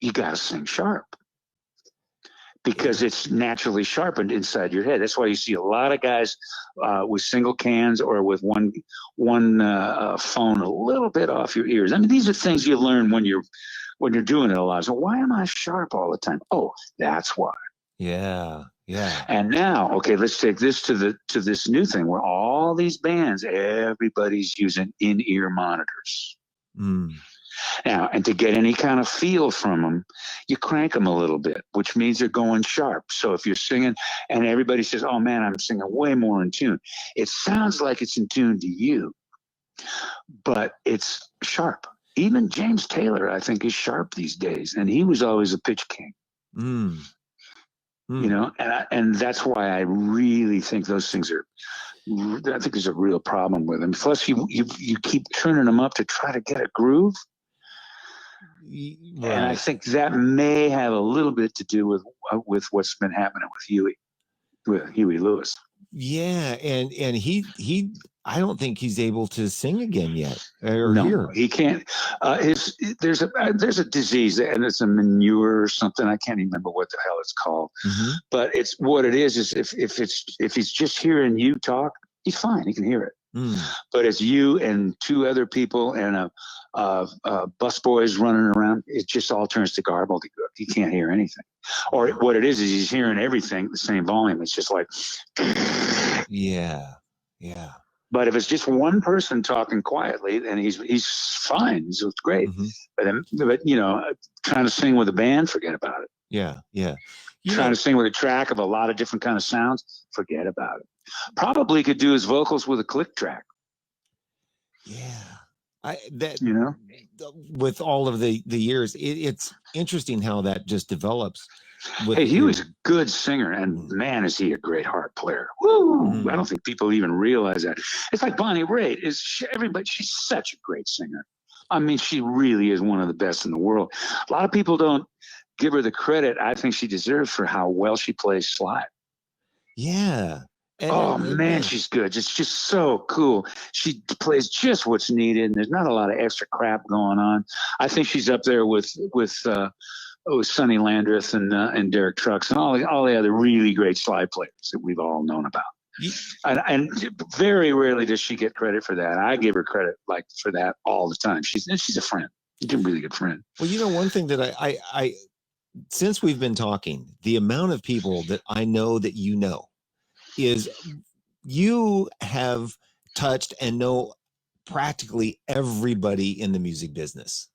you got to sing sharp, because it's naturally sharpened inside your head. That's why you see a lot of guys with single cans or with one phone a little bit off your ears. I mean, these are things you learn when you're doing it a lot. So why am I sharp all the time? Oh, that's why. Yeah. And now, okay, let's take this to this new thing where all these bands, everybody's using in-ear monitors. Now, and to get any kind of feel from them, you crank them a little bit, which means they're going sharp. So if you're singing and everybody says, oh man, I'm singing way more in tune, it sounds like it's in tune to you, but it's sharp. Even James Taylor, I think, is sharp these days, and he was always a pitch king. And that's why I really think those things I think there's a real problem with them. Plus, you keep turning them up to try to get a groove. Right. And I think that may have a little bit to do with what's been happening with Huey Lewis. Yeah, and he I don't think he's able to sing again yet. No, he can't. There's a disease, and it's a manure or something. I can't remember what the hell it's called. But it's what it is if he's just hearing you talk, he's fine. He can hear it. But it's you and two other people and bus boys running around. It just all turns to gobbledygook. He can't hear anything. Or what it is he's hearing everything the same volume. It's just like, yeah. But if it's just one person talking quietly, then he's fine. So it's great. But trying to sing with a band, forget about it. Yeah. Trying to sing with a track of a lot of different kind of sounds, forget about it. Probably could do his vocals with a click track. Yeah. With all of the years, it's interesting how that just develops. Hey, he was a good singer, and man, is he a great harp player. Woo! I don't think people even realize that. It's like Bonnie Raitt. She's such a great singer. I mean, she really is one of the best in the world. A lot of people don't give her the credit I think she deserves for how well she plays slide. Yeah. Oh man, she's good. It's just so cool. She plays just what's needed, and there's not a lot of extra crap going on. I think she's up there with Sonny Landreth and Derek Trucks and all the other really great slide players that we've all known about. And very rarely does she get credit for that. I give her credit like for that all the time. She's a friend. She's a really good friend. Well, you know, one thing that I since we've been talking, the amount of people that I know that you know is you have touched and know practically everybody in the music business.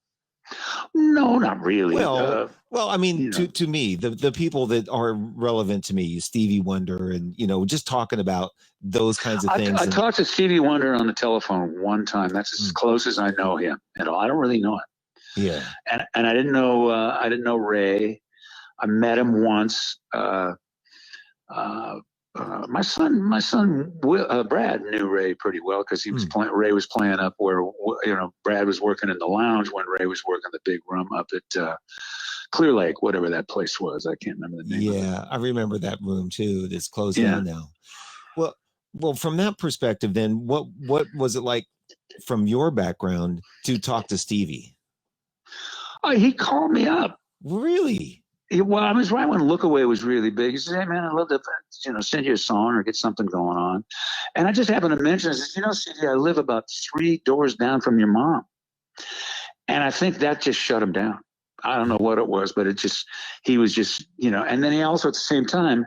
No, not really. Well, I mean, you know. to me, the people that are relevant to me, Stevie Wonder, and you know, just talking about those kinds of things. I talked to Stevie Wonder on the telephone one time. That's as close as I know him at all. I don't really know him. Yeah. And I didn't know Ray. I met him once. My son, Brad knew Ray pretty well because he was playing. Ray was playing up where Brad was working in the lounge when Ray was working the big room up at Clear Lake, whatever that place was. I can't remember the name. Yeah, I remember that room too. That's closed down now. Well, from that perspective, then what was it like from your background to talk to Stevie? Oh, he called me up. Really? Well, I was right when Look Away was really big. He said, "Hey, man, I'd love to, send you a song or get something going on." And I just happened to mention, I said, CD, I live about 3 doors down from your mom. And I think that just shut him down. I don't know what it was, but he was just, and then he also at the same time,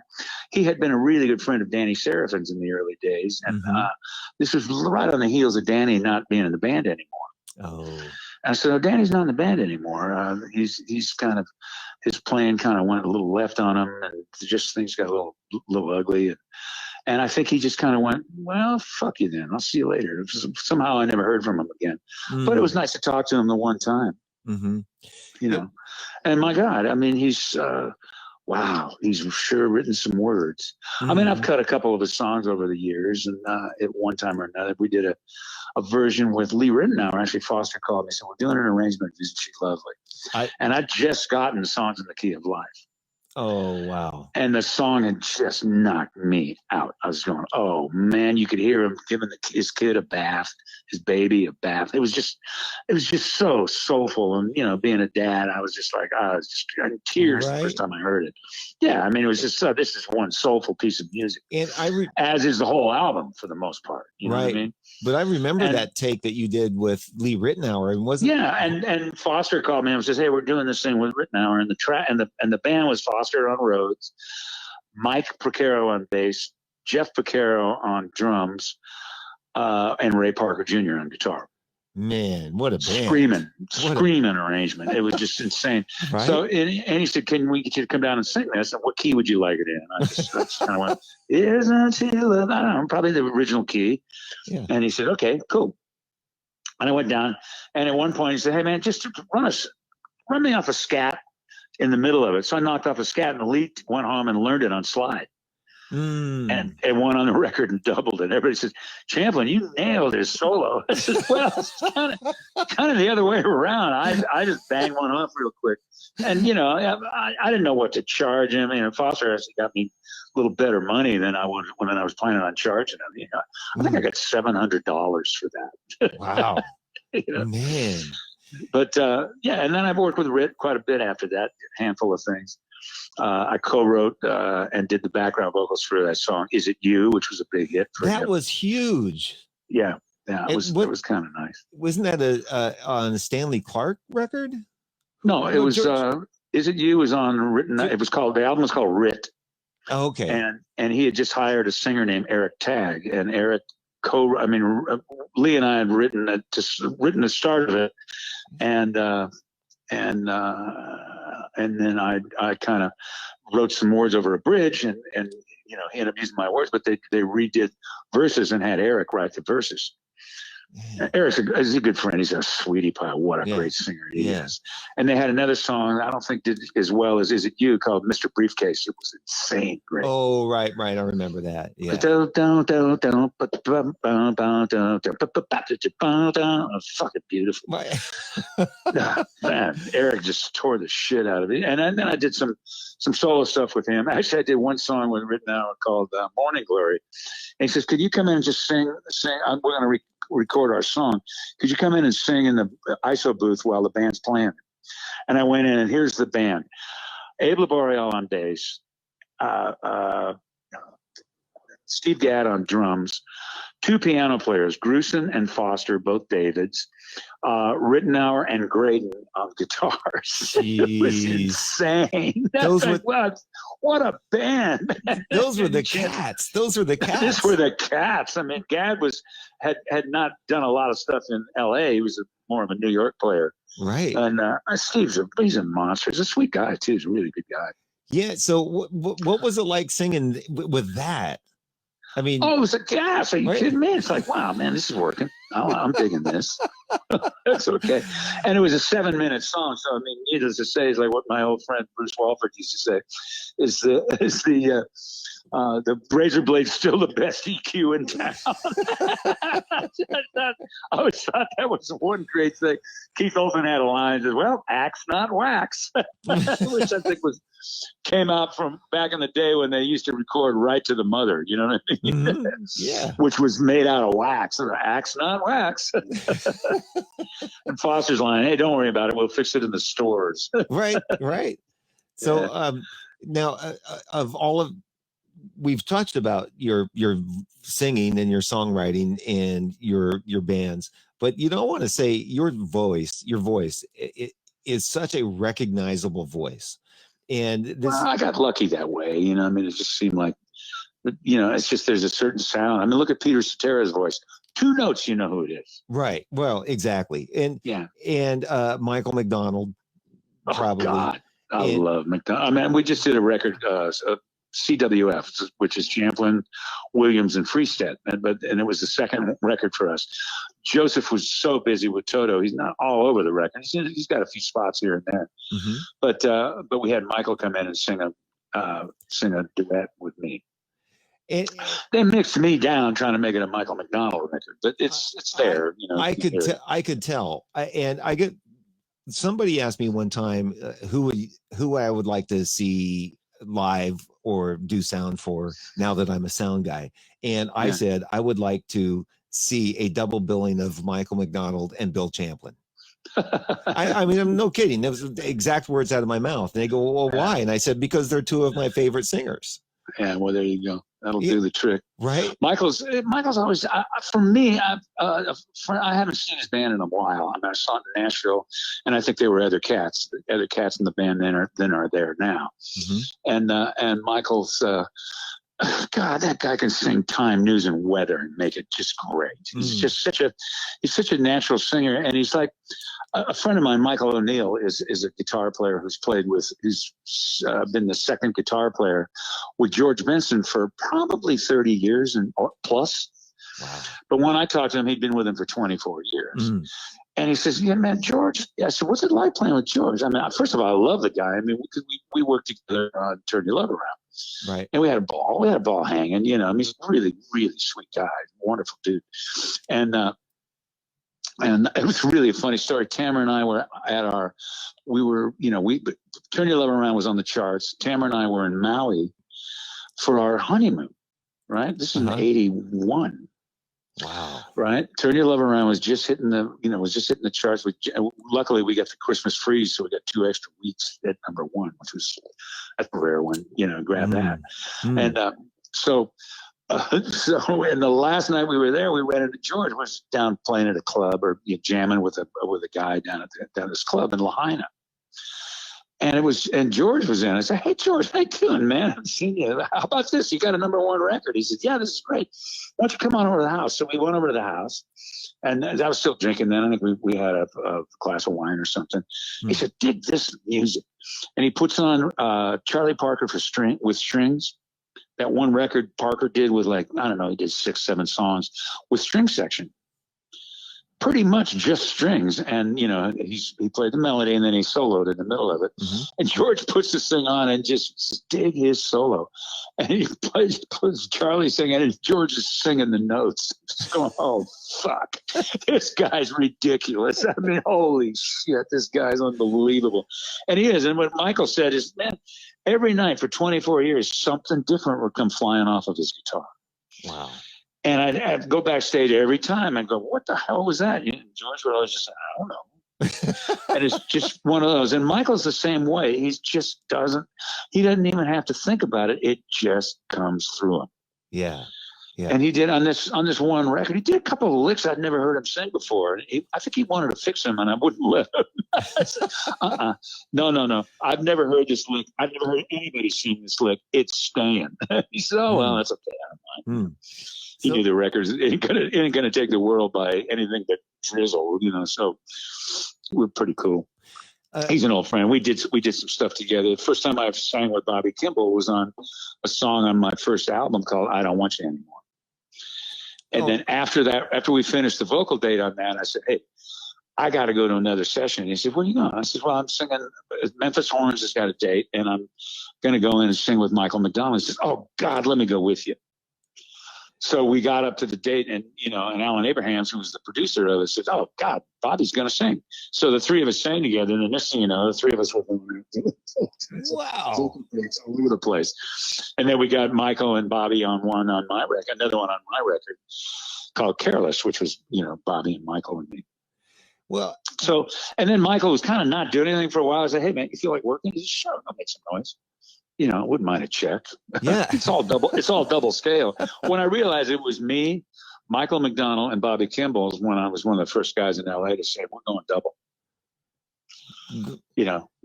he had been a really good friend of Danny Serafin's in the early days. And this was right on the heels of Danny not being in the band anymore. Oh. And so Danny's not in the band anymore. He's kind of, his playing kind of went a little left on him, and just things got a little ugly. And I think he just kind of went, well, fuck you then. I'll see you later. Somehow I never heard from him again. But it was nice to talk to him the one time. And my God, I mean, he's wow, he's sure written some words. I mean, I've cut a couple of his songs over the years, and at one time or another, we did a version with Lee Ritenour. Actually, Foster called me and said, "We're doing an arrangement. Isn't she lovely?" And I'd just gotten Songs in the Key of Life. Oh, wow. And the song had just knocked me out. I was going, oh, man, you could hear him giving his kid a bath, his baby a bath. It was just so soulful. And, being a dad, I was just like, I was just in tears the first time I heard it. Yeah, I mean, it was just, this is one soulful piece of music. And as is the whole album for the most part. You know what I mean? But I remember that take that you did with Lee Ritenour, and wasn't. Yeah, and Foster called me and says, "Hey, we're doing this thing with Ritenour, and the band was Foster on Rhodes, Mike Porcaro on bass, Jeff Porcaro on drums, and Ray Parker Jr. on guitar." Man, what a band! Screaming arrangement. It was just insane. Right? So, and he said, "Can we get you to come down and sing this? And what key would you like it in?" I just kind of went, "Isn't he love?" I don't know, probably the original key. Yeah. And he said, "Okay, cool." And I went down, and at one point he said, "Hey man, just run me off a scat in the middle of it." So I knocked off a scat, and the lead went home and learned it on slide. And went on the record and doubled it. Everybody says, "Champlin, you nailed his solo." I said, "Well, it's kind of the other way around. I just banged one off real quick." And, I didn't know what to charge him. Foster actually got me a little better money than I would when I was planning on charging him. I think I got $700 for that. Wow. Man. But, and then I've worked with Rit quite a bit after that, a handful of things. I co-wrote and did the background vocals for that song, "Is It You?" which was a big hit for him. That was huge. Yeah, it was kind of nice. Wasn't that on a Stanley Clarke record? No, it was "Is It You" was on Written. The album was called Rit. Oh, okay. And he had just hired a singer named Eric Tagg, and Eric Lee and I had written the start of it, and then I kind of wrote some words over a bridge, and he ended up using my words, but they redid verses and had Eric write the verses. Man. He's a good friend. He's a sweetie pie. What a Yeah. great singer he Yeah. is. And they had another song I don't think did as well as Is It You, called Mr. Briefcase. It was insane great. Oh, right. I remember that. Yeah. Fucking beautiful. Right. Man, Eric just tore the shit out of it. And then I did some solo stuff with him. Actually, I did one song with Written Hour called Morning Glory. And he says, could you come in and just sing? We're going to record our song. Could you come in and sing in the ISO booth while the band's playing? And I went in, and here's the band. Abe Laboriel on bass, Steve Gadd on drums, two piano players, Grusin and Foster, both Davids, Rittenauer and Graydon on guitars. It was insane. Those were, what a band. Those were the Cats. Those were the Cats. These were the Cats. I mean, Gadd had not done a lot of stuff in L.A. He was more of a New York player. Right. And he's a monster. He's a sweet guy, too. He's a really good guy. Yeah. So what was it like singing with that? I mean, it was a gas. Are you kidding me? It's like, wow, man, this is working. I'm digging this. That's okay. And it was a 7-minute song. So, I mean, needless to say, is like what my old friend Bruce Walford used to say, is the razor blade's still the best EQ in town. I always thought that was one great thing. Keith Olsen had a line that says, well, axe, not wax, which I think came out from back in the day when they used to record right to the mother, you know what I mean? Mm-hmm. Yeah. Which was made out of wax. Axe, not wax. And Foster's line, hey, don't worry about it. We'll fix it in the stores. Right. So now of all of, we've touched about your singing and your songwriting and your bands, but you don't want to say your voice it is such a recognizable voice. And I got lucky that way, you know. I mean, it just seemed like, you know, it's just there's a certain sound. I mean, look at Peter Cetera's voice. 2 notes, you know who it is. Right. Well, exactly. And Michael McDonald, probably. Oh God, I love McDonald. I mean, we just did a record, CWF, which is Champlin, Williams, and Freestead, and it was the second record for us. Joseph was so busy with Toto; he's not all over the record. He's got a few spots here and there, but we had Michael come in and sing a duet with me. They mixed me down trying to make it a Michael McDonald record, but it's there. You know, I could tell, and I get. Somebody asked me one time who I would like to see live or do sound for now that I'm a sound guy, and I said I would like to see a double billing of Michael McDonald and Bill Champlin. I mean, I'm no kidding. That was the exact words out of my mouth. And they go, well, why? And I said, because they're two of my favorite singers. Yeah, well, there you go. That'll do the trick. Right. Michael's always, for me, I haven't seen his band in a while. I mean, I saw it in Nashville, and I think there were other cats in the band than are there now. And Michael's, God, that guy can sing time, news, and weather and make it just great. He's just he's such a natural singer. And he's like, a friend of mine, Michael O'Neill, is a guitar player who's been the second guitar player with George Benson for probably 30 years and plus. Wow. But when I talked to him, he'd been with him for 24 years. And he says, yeah, man, George. Yeah, so what's it like playing with George? I mean, first of all, I love the guy. I mean, we worked together on Turn Your Love Around. Right. And we had a ball hanging, you know. I mean, he's a really, really sweet guy, wonderful dude. And it was really a funny story. Tamara and I were Turn Your Love Around was on the charts. Tamara and I were in Maui for our honeymoon, right? This is in 81. Wow. Right. Turn Your Love Around was just hitting the charts. Luckily we got the Christmas freeze, so we got 2 extra weeks at number 1, which was a rare one, you know, grab that. And so and the last night we were there, we ran into George. Was down playing at a club or jamming with a guy down at this club in Lahaina. And George was in. I said, hey, George, how you doing, man? I haven't seen you. How about this? You got a number 1 record. He said, yeah, this is great. Why don't you come on over to the house? So we went over to the house, and I was still drinking then. I think we had a glass of wine or something. He said, dig this music. And he puts on Charlie Parker with strings. That one record Parker did with he did 6, 7 songs with string section. pretty much just strings. And, you know, he played the melody and then he soloed in the middle of it. Mm-hmm. And George puts this thing on and just dig his solo. And he plays Charlie singing and George is singing the notes. Just going, oh, fuck. This guy's ridiculous. I mean, holy shit, this guy's unbelievable. And he is. And what Michael said is, man, every night for 24 years, something different would come flying off of his guitar. Wow. And I'd go backstage every time and go, what the hell was that? And George would always just say, I don't know. And it's just one of those. And Michael's the same way. He doesn't even have to think about it. It just comes through him. Yeah. Yeah. And he did on this one record. He did a couple of licks I'd never heard him sing before. I think he wanted to fix him, and I wouldn't let him. No. I've never heard this lick. I've never heard anybody sing this lick. It's staying. He said, "Oh well, that's okay. I don't mind." He knew the records ain't gonna take the world by anything but drizzle, you know. So we're pretty cool. He's an old friend. We did some stuff together. The first time I sang with Bobby Kimball was on a song on my first album called "I Don't Want You Anymore." And then after we finished the vocal date on that, I said, "Hey, I got to go to another session." And he said, "Where are you going?" I said, "Well, I'm singing. Memphis Horns has got a date, and I'm going to go in and sing with Michael McDonald." He says, "Oh God, let me go with you." So we got up to the date, and and Alan Abrahams, who was the producer of it, said, "Oh God, Bobby's going to sing." So the three of us sang together, and the next thing you know, the three of us were wow, all over the place. And then we got Michael and Bobby on one on my record, another one on my record called "Careless," which was Bobby and Michael and me. Well, so and then Michael was kind of not doing anything for a while. I said, "Hey man, you feel like working?" He said, "Sure, I'll make some noise." Wouldn't mind a check. Yeah. It's all double scale. When I realized it was me, Michael McDonald, and Bobby Kimball, when I was one of the first guys in LA to say, "We're going double."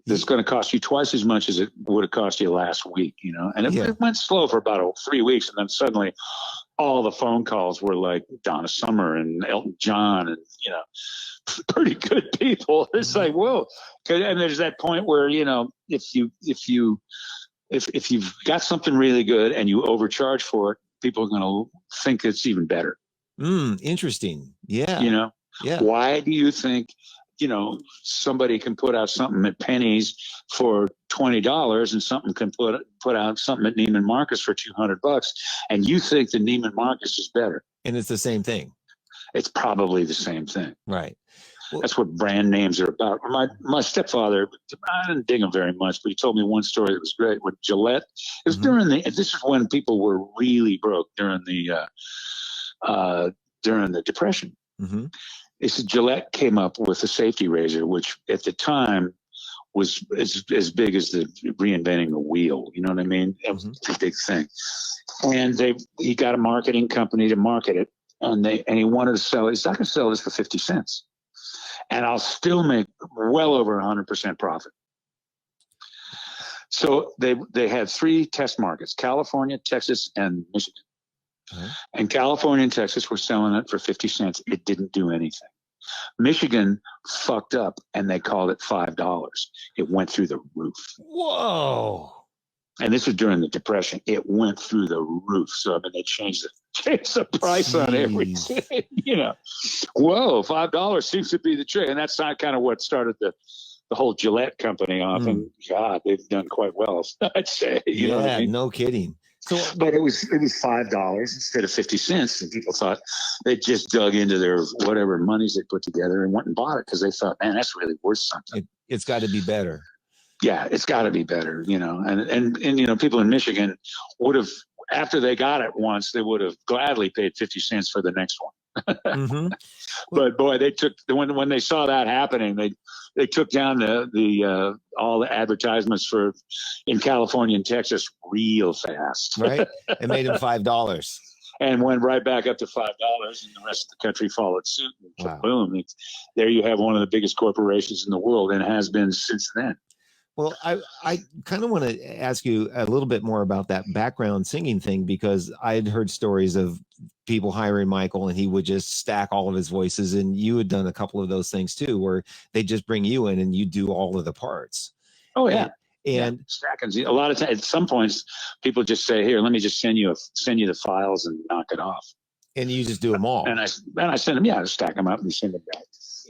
This is going to cost you twice as much as it would have cost you last week, And it went slow for about 3 weeks, and then suddenly all the phone calls were like Donna Summer and Elton John and, pretty good people. It's like, whoa. And there's that point where, if you've got something really good and you overcharge for it, people are going to think it's even better. Interesting. Yeah. Yeah. Why do you think, somebody can put out something at Penny's for $20 and something can put out something at Neiman Marcus for $200, and you think that Neiman Marcus is better? And it's the same thing. It's probably the same thing. Right. Well, that's what brand names are about. My stepfather, I didn't dig him very much, but he told me one story that was great with Gillette. It was this is when people were really broke during the Depression. Mm-hmm. He said Gillette came up with a safety razor, which at the time was as big as the reinventing the wheel. You know what I mean? It was a big thing. And he got a marketing company to market it, and he wanted to sell it. He said, "I can sell this for 50 cents. And I'll still make well over 100% profit." So they had 3 test markets: California, Texas, and Michigan. Mm-hmm. And California and Texas were selling it for 50 cents. It didn't do anything. Michigan fucked up, and they called it $5. It went through the roof. Whoa. And this was during the Depression. It went through the roof. So, they changed the price on everything. Whoa, $5 seems to be the trick. And that's not kind of what started the whole Gillette company off. And God, they've done quite well, I'd say. You know what I mean? No kidding. So, but it was $5 instead of 50 cents. And people thought they just dug into their whatever monies they put together and went and bought it because they thought, man, that's really worth something. It's got to be better. Yeah, it's got to be better, and people in Michigan would have, after they got it once, they would have gladly paid 50 cents for the next one. Mm-hmm. But boy, they took when they saw that happening, they took down the all the advertisements in California and Texas real fast. Right, it made them $5. And went right back up to $5, and the rest of the country followed suit. And wow. Boom! There you have one of the biggest corporations in the world, and has been since then. Well, I kind of want to ask you a little bit more about that background singing thing, because I had heard stories of people hiring Michael and he would just stack all of his voices, and you had done a couple of those things too, where they just bring you in and you do all of the parts. Oh yeah. And stacking. A lot of times, at some points, people just say, "Here, let me just send you the files and knock it off." And you just do them all. And I send them, I stack them up and send them back.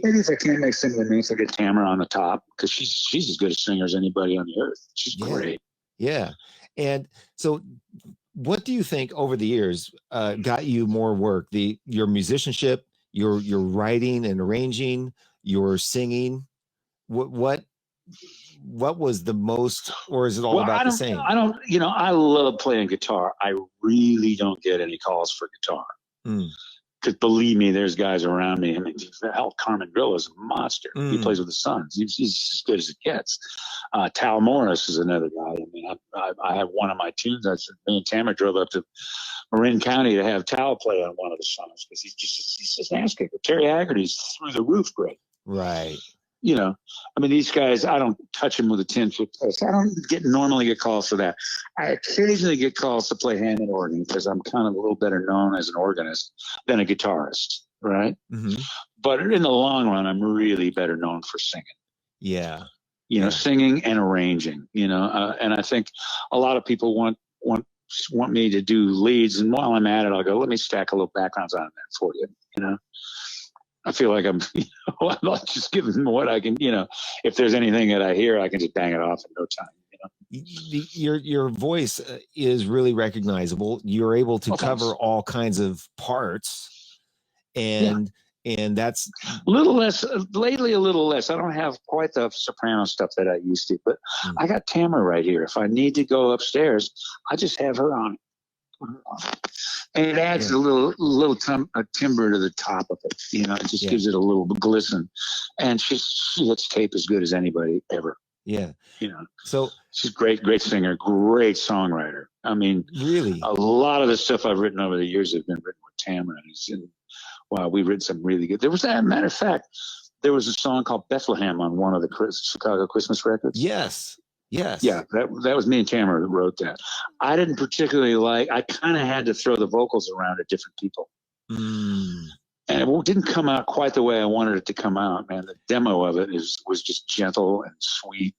Maybe if I can't make some of the notes, I get Tamara on the top, because she's as good a singer as anybody on the earth. She's great. Yeah. And so what do you think over the years got you more work? Your musicianship, your writing and arranging, your singing? What was the most, or is it all about the same? I don't, I love playing guitar. I really don't get any calls for guitar. Because believe me, there's guys around me. I mean, hell, Carmen Grill is a monster. He plays with the Suns. He's as good as it gets. Tal Morris is another guy. I mean, I have one of my tunes. Me and Tamara drove up to Marin County to have Tal play on one of the songs, because he's just an ass kicker. Terry Haggerty's through the roof great. Right. I mean, these guys, I don't touch them with a 10-foot post. I don't normally get calls for that. I occasionally get calls to play Hammond organ, because I'm kind of a little better known as an organist than a guitarist, right? Mm-hmm. But in the long run, I'm really better known for singing. Yeah. Singing and arranging, and I think a lot of people want me to do leads. And while I'm at it, I'll go, let me stack a little backgrounds on that for you, I feel like I'm not just giving them what I can, if there's anything that I hear, I can just bang it off in no time. Your voice is really recognizable. You're able to cover all kinds of parts, and that's a little less lately. A little less. I don't have quite the soprano stuff that I used to, but I got Tamara right here. If I need to go upstairs, I just have her on. And it adds a little timbre to the top of it. It just gives it a little glisten. And she hits tape as good as anybody ever. Yeah. So she's great singer, great songwriter. I mean, really, a lot of the stuff I've written over the years have been written with Tamara. And wow, we've written some really good. There was, as a matter of fact, there was a song called Bethlehem on one of the Chicago Christmas records. Yes. Yeah, that was me and Tamara that wrote that. I didn't particularly I kind of had to throw the vocals around to different people. And it didn't come out quite the way I wanted it to come out, man. The demo of it was just gentle and sweet.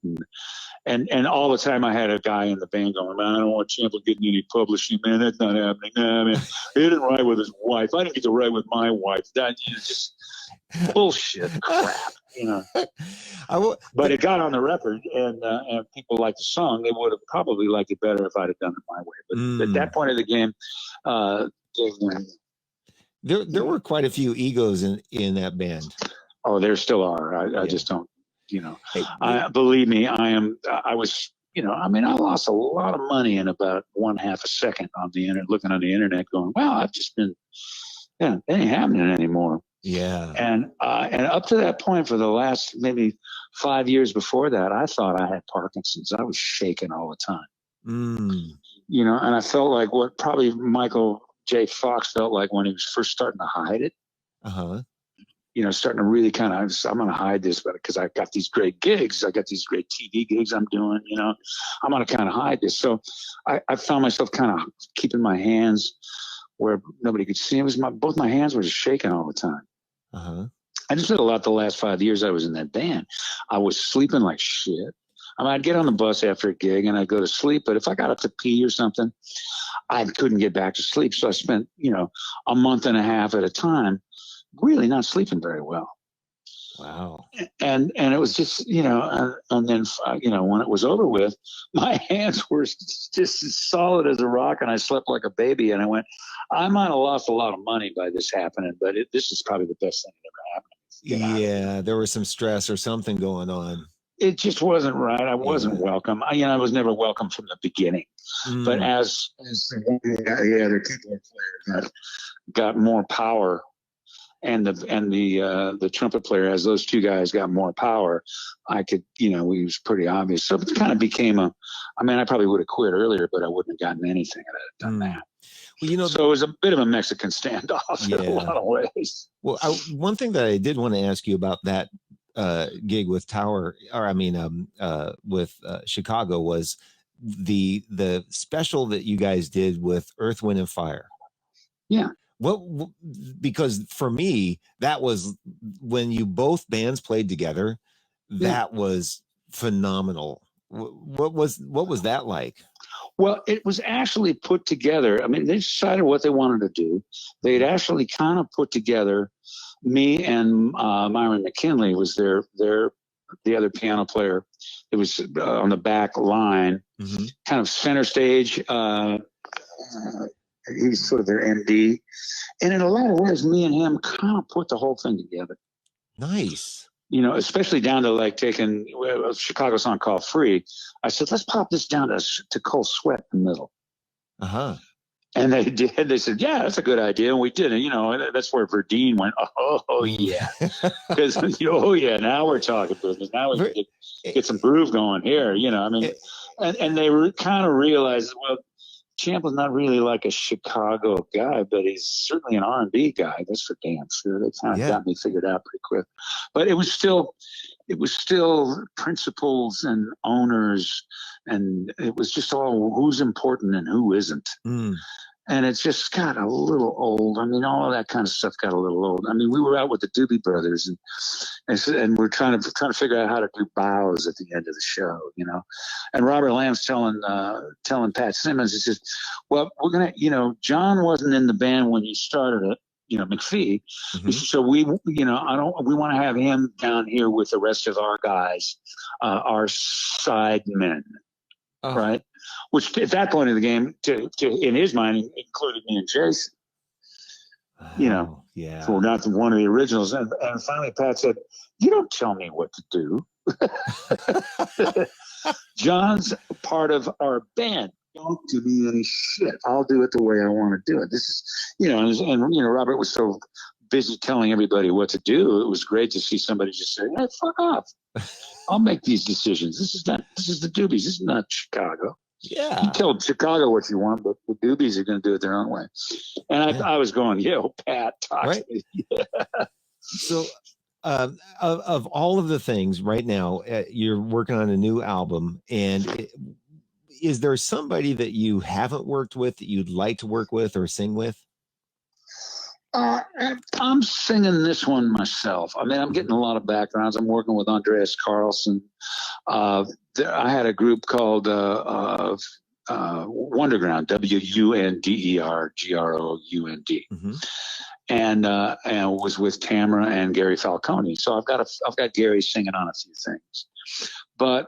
And all the time I had a guy in the band going, man, I don't want Champlin getting any publishing, man. That's not happening. Nah, man. He didn't write with his wife. I didn't get to write with my wife. That just bullshit crap. But it got on the record, and people liked the song. They would have probably liked it better if I'd have done it my way. But at that point of the game, there were quite a few egos in that band. Oh, there still are. I just don't. Believe me, I was. I lost a lot of money in about 1/2 a second on the internet, looking on the internet, going, "Well, I've just been, it ain't happening anymore." Yeah. And up to that point, for the last maybe 5 years before that, I thought I had Parkinson's. I was shaking all the time. And I felt like what probably Michael J. Fox felt like when he was first starting to hide it. Starting to really kind of, I'm going to hide this, but because I've got these great gigs, I got these great TV gigs I'm doing, I'm going to kind of hide this. So I found myself kind of keeping my hands where nobody could see. Both my hands were just shaking all the time. I just did a lot the last 5 years I was in that band. I was sleeping like shit. I'd get on the bus after a gig and I'd go to sleep, but if I got up to pee or something, I couldn't get back to sleep. So I spent, a month and a half at a time really not sleeping very well. Wow. And it was just, and then, when it was over with, my hands were just as solid as a rock, and I slept like a baby. And I went, I might have lost a lot of money by this happening, but this is probably the best thing that ever happened. Yeah, there was some stress or something going on. It just wasn't right. I wasn't welcome. I was never welcome from the beginning. But as the other keyboard player got more power, and the trumpet player, as those two guys got more power, I could, it was pretty obvious. So it kind of became I probably would have quit earlier, but I wouldn't have gotten anything if I had done that. Well, so it was a bit of a Mexican standoff in a lot of ways. Well, one thing that I did want to ask you about that gig with with Chicago was the special that you guys did with Earth, Wind and Fire. Yeah. Because for me, that was when you both bands played together. That was phenomenal. What was that like? Well, it was actually put together. I mean, they decided what they wanted to do. They'd actually kind of put together me and Myron McKinley was the other piano player. It was on the back line, kind of center stage. He's sort of their MD. And in a lot of ways, me and him kind of put the whole thing together. Nice. You know, especially down to like taking a Chicago song called Free. I said, let's pop this down to Cold Sweat in the middle. Uh-huh. And they did. They said, yeah, that's a good idea. And we did it. You know, that's where Verdine went, oh yeah. Because, oh, yeah, now we're talking business. Now we can get some groove going here. You know, I mean, and they kind of realized, well, Champlin's not really like a Chicago guy, but he's certainly an R&B guy. That's for damn sure. They kind of got me figured out pretty quick. But it was still principals and owners, and it was just all who's important and who isn't. And it just got a little old. I mean, all of that kind of stuff got a little old. I mean, we were out with the Doobie Brothers, and we're trying to figure out how to do bows at the end of the show, you know. And Robert Lamb's telling Pat Simmons, he says, "Well, we're gonna, you know, John wasn't in the band when you started it, you know, McPhee. So we want to have him down here with the rest of our guys, our side men." Right, which at that point of the game, to in his mind, included me and Jason. You know, so we're not one of the originals. And finally, Pat said, "You don't tell me what to do. John's part of our band. Don't give me any shit. I'll do it the way I want to do it." This is, you know, and you know, Robert was so busy telling everybody what to do. It was great to see somebody just say, "Hey, fuck off. I'll make these decisions. This is the Doobies. This is not Chicago." Yeah. You tell Chicago what you want, but the Doobies are going to do it their own way. And I was going, yo, Pat, talk to me. So of all of the things right now, you're working on a new album. And is there somebody that you haven't worked with that you'd like to work with or sing with? I'm singing this one myself. I mean, I'm getting a lot of backgrounds. I'm working with Andreas Carlson. I had a group called Wonderground, WUNDERGROUND, and was with Tamara and Gary Falcone. So I've got Gary singing on a few things, but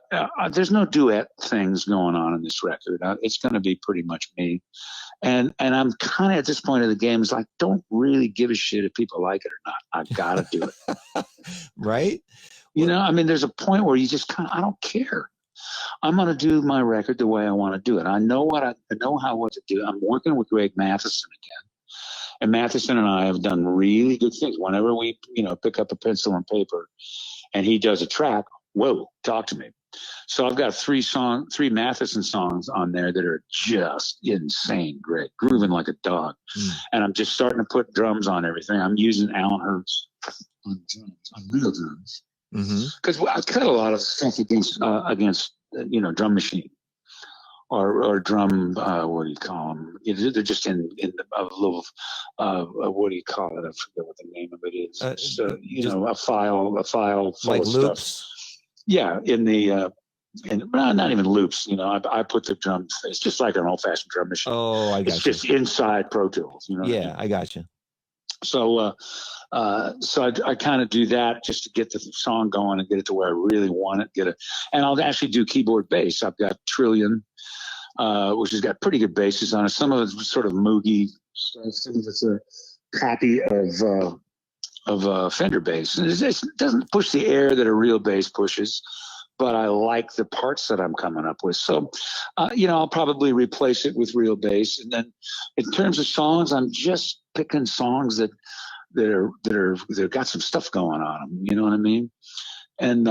there's no duet things going on in this record. It's going to be pretty much me. And I'm kind of at this point of the game, it's like, don't really give a shit if people like it or not. I got to do it. Right? You know, I mean, there's a point where you just kind of, I don't care. I'm going to do my record the way I want to do it. I know what to do. I'm working with Greg Matheson again. And Matheson and I have done really good things. Whenever we, you know, pick up a pencil and paper and he does a track, whoa, talk to me. So I've got three Matheson songs on there that are just insane great, grooving like a dog. And I'm just starting to put drums on everything. I'm using Alan Hertz on drums, on real drums. Because I've cut a lot of stuff against you know, drum machine or drum, what do you call them? They're just in a little, what do you call it? I forget what the name of it is. You know, a file full like of loops. Stuff. Yeah, in the not even loops. You know, I put the drums. It's just like an old-fashioned drum machine. Oh, I got you. It's just inside Pro Tools. You know. Yeah, I got you. So, I kind of do that just to get the song going and get it to where I really want it. And I'll actually do keyboard bass. I've got Trillion, which has got pretty good basses on it. Some of it's sort of moogie stuff. Some of it's a copy of Fender bass. And it doesn't push the air that a real bass pushes, but I like the parts that I'm coming up with. So, you know, I'll probably replace it with real bass. And then in terms of songs, I'm just picking songs that got some stuff going on them. You know what I mean? And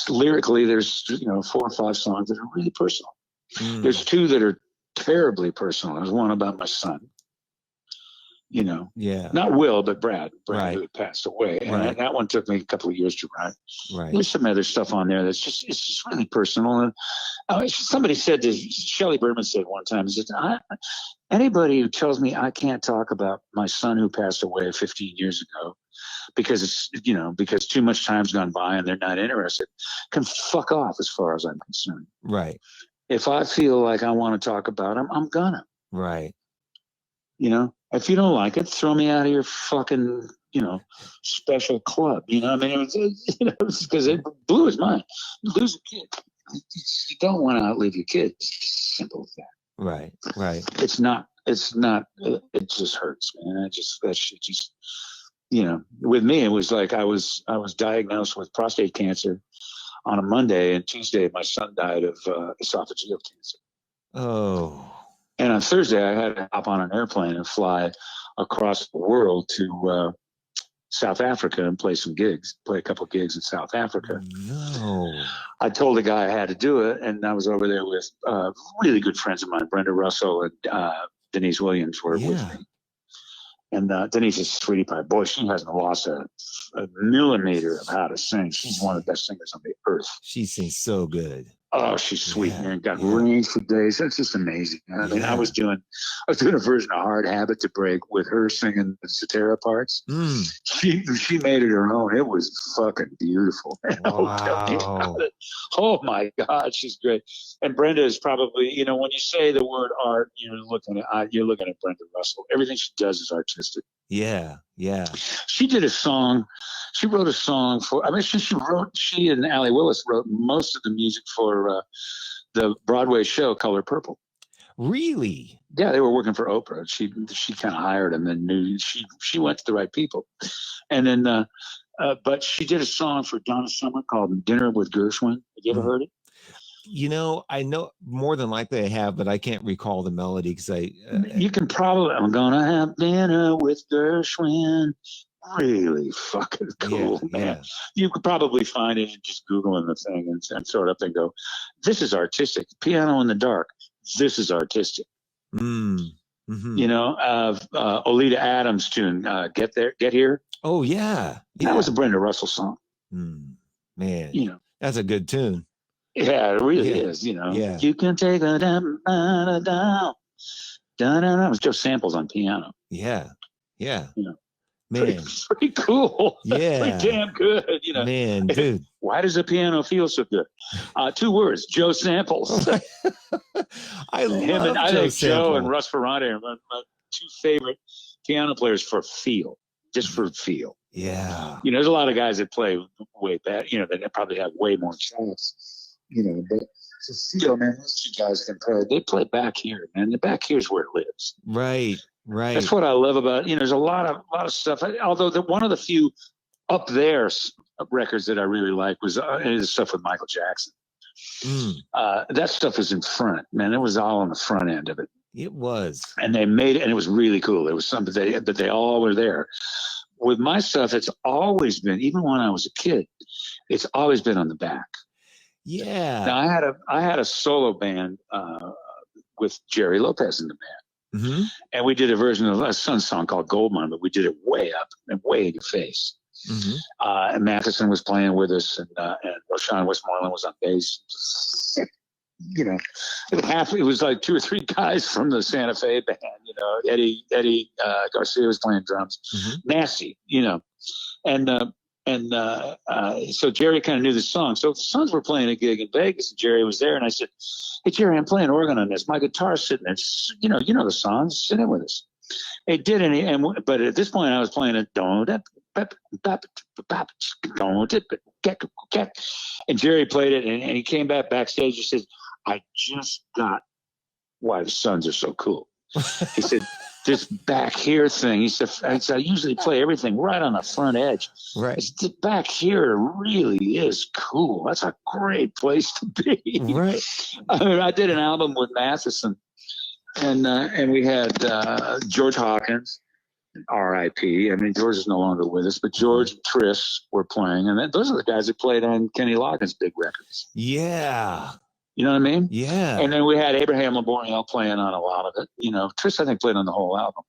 lyrically, there's, you know, 4 or 5 songs that are really personal. There's 2 that are terribly personal. There's one about my son. You know, Yeah. not Will, but Brad, Right. who had passed away. And Right. that one took me a couple of years to write. Right. There's some other stuff on there it's just really personal. And somebody said this, Shelley Berman said one time, he said, anybody who tells me I can't talk about my son who passed away 15 years ago because it's, you know, because too much time's gone by and they're not interested, can fuck off as far as I'm concerned. Right. If I feel like I want to talk about him, I'm gonna. Right. You know, if you don't like it, throw me out of your fucking, you know, special club. You know, I mean, it was, you know, because it blew his mind. You lose a kid. You don't want to outlive your kid. It's simple as that. Right. Right. It's not, it just hurts, man. That shit just, you know, with me, it was like I was diagnosed with prostate cancer on a Monday, and Tuesday, my son died of esophageal cancer. Oh. And on Thursday, I had to hop on an airplane and fly across the world to South Africa and play a couple of gigs in South Africa. No. I told the guy I had to do it, and I was over there with really good friends of mine, Brenda Russell and Denise Williams were with me. And Denise is a sweetie pie. Boy, she hasn't lost a millimeter of how to sing. She's one of the best singers on the earth. She sings so good. Oh, she's sweet, man. Got range for days. That's just amazing. I mean, I was doing a version of Hard Habit to Break with her singing the Cetera parts. She made it her own. It was fucking beautiful. Wow. Oh my God, she's great. And Brenda is probably, you know, when you say the word art, you're looking at Brenda Russell. Everything she does is artistic. Yeah. Yeah. She did a song. She wrote a song for, I mean, she and Allie Willis wrote most of the music for the Broadway show Color Purple. Really? Yeah, they were working for Oprah. She kind of hired them and knew she went to the right people. And then, but she did a song for Donna Summer called Dinner with Gershwin. Have you ever heard it? You know, I know more than likely I have, but I can't recall the melody because you can probably, I'm gonna have dinner with Gershwin. Really fucking cool, man. Yeah. You could probably find it and just Googling the thing and throw it up and go, this is artistic. Piano in the dark. This is artistic. Mm-hmm. You know, Oleta Adams tune, Get Here. Oh, yeah. That was a Brenda Russell song. Man, you know, that's a good tune. Yeah, it really is. You know, you can take a down. That was Joe Samples on piano. Yeah. Yeah. You know, man, pretty cool. Yeah. Pretty damn good. You know, man, dude. Why does the piano feel so good? 2 words: Joe Samples. I love Joe and Russ Ferrante are my 2 favorite piano players for feel, just for feel. Yeah. You know, there's a lot of guys that play way better. You know, that probably have way more chops. You know, but to feel, man, those 2 guys can play. They play back here, man. The back here's where it lives. Right. Right. That's what I love about. You know, there's a lot of stuff. Although one of the few up there records that I really like was is stuff with Michael Jackson. That stuff was in front, man. It was all on the front end of it. It was, and they made it, and it was really cool. It was something that they all were there. With my stuff, it's always been, even when I was a kid, it's always been on the back. Yeah. Now I had a solo band with Jerry Lopez in the band, and we did a version of a Sun song called Goldmine, but we did it way up and way in your face. And Matheson was playing with us, and Roshan Westmoreland was on bass. You know, it was like 2 or 3 guys from the Santa Fe band. You know, Eddie Garcia was playing drums. Nasty, you know, and so Jerry kind of knew the song. So the Sons were playing a gig in Vegas, and Jerry was there, and I said, "Hey Jerry, I'm playing organ on this. My guitar's sitting there. You know the songs. Sit in with us." It did, but at this point I was playing it. And Jerry played it, and he came backstage. He said, "I just got why the Sons are so cool." He said, "This back here thing." He said, "I usually play everything right on the front edge. Right. The back here really is cool. That's a great place to be." Right. I mean, I did an album with Matheson, and we had George Hawkins. R.I.P. I mean, George is no longer with us, but George and Tris were playing, and those are the guys that played on Kenny Loggins' big records. Yeah. You know what I mean? Yeah. And then we had Abraham Laboriel playing on a lot of it. You know, Tris, I think, played on the whole album.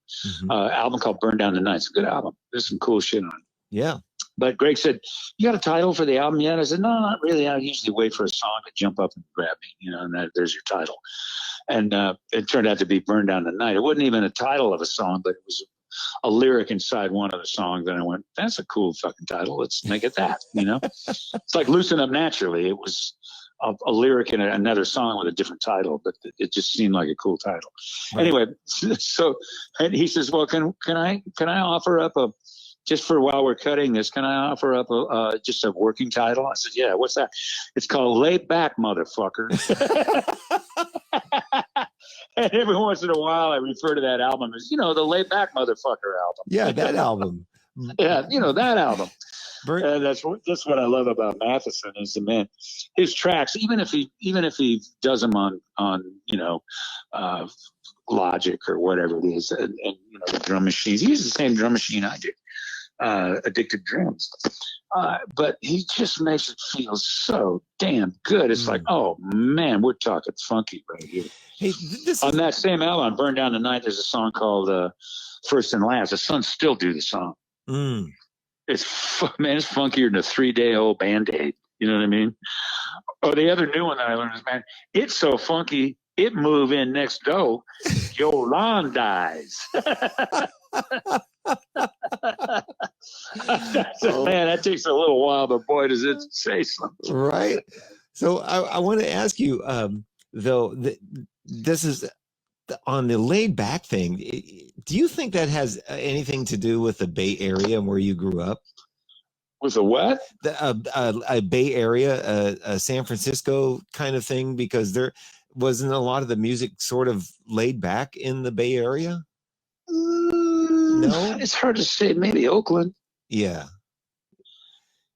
Album called Burn Down the Night. It's a good album. There's some cool shit on it. Yeah. But Greg said, "You got a title for the album yet?" I said, "No, not really. I usually wait for a song to jump up and grab me, you know, and there's your title." And it turned out to be Burn Down the Night. It wasn't even a title of a song, but it was a lyric inside one of the songs. And I went, "That's a cool fucking title. Let's make it that," you know? It's like Loosen Up Naturally. It was a lyric in another song with a different title, but it just seemed like a cool title. Right. Anyway, so and he says, "Well, can I offer up just for while we're cutting this, can I offer up just a working title?" I said, "Yeah, what's that?" "It's called Lay Back, Motherfucker." And every once in a while, I refer to that album as, the Lay Back, Motherfucker album. Yeah, that album. Yeah, that album. That's what I love about Matheson is the man. His tracks, even if he does them on Logic or whatever it is, and the drum machines. He uses the same drum machine I do. Addicted Drums, but he just makes it feel so damn good. It's like, oh man, we're talking funky right here. Hey, on that same album, Burn Down the Night, there's a song called First and Last. The Sons still do the song. It's funkier than a 3-day-old Band-Aid. You know what I mean? Oh, the other new one that I learned is, man, it's so funky, it move in next door, your lawn dies. Man, that takes a little while, but boy, does it say something. Right. So I want to ask you, though, this is on the laid back thing. Do you think that has anything to do with the Bay Area and where you grew up? With a what? A Bay Area, a San Francisco kind of thing, because there wasn't a lot of the music sort of laid back in the Bay Area? No, it's hard to say. Maybe Oakland. Yeah.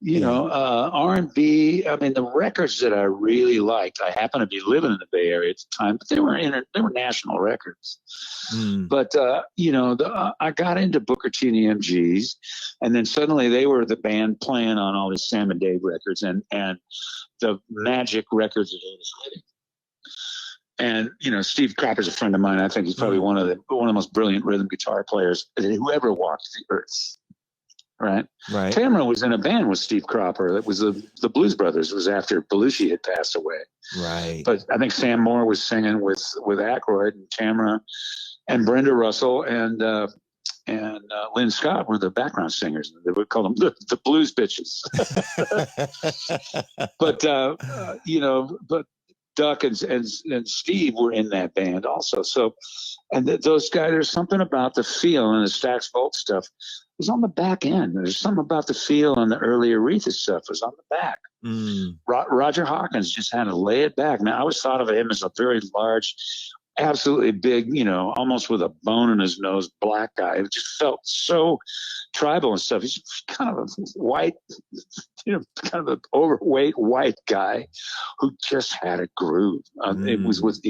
R&B. I mean, the records that I really liked. I happened to be living in the Bay Area at the time, but they were national records. But I got into Booker T and the MGs, and then suddenly they were the band playing on all these Sam and Dave records and the Magic records of Otis Redding. And Steve Cropper's a friend of mine. I think he's probably one of the most brilliant rhythm guitar players who ever walked the earth. Right. Tamara was in a band with Steve Cropper. It was the Blues Brothers. It was after Belushi had passed away. Right. But I think Sam Moore was singing with Aykroyd, and Tamara and Brenda Russell and Lynn Scott were the background singers. They would call them the blues bitches. But Duck and Steve were in that band also. So, and those guys, there's something about the feel and the Stax Volt stuff was on the back end. There's something about the feel and the early Aretha stuff was on the back. Roger Hawkins just had to lay it back. Now, I always thought of him as a very large, absolutely big, almost with a bone in his nose, black guy. It just felt so tribal and stuff. He's kind of a white, kind of an overweight white guy who just had a groove. He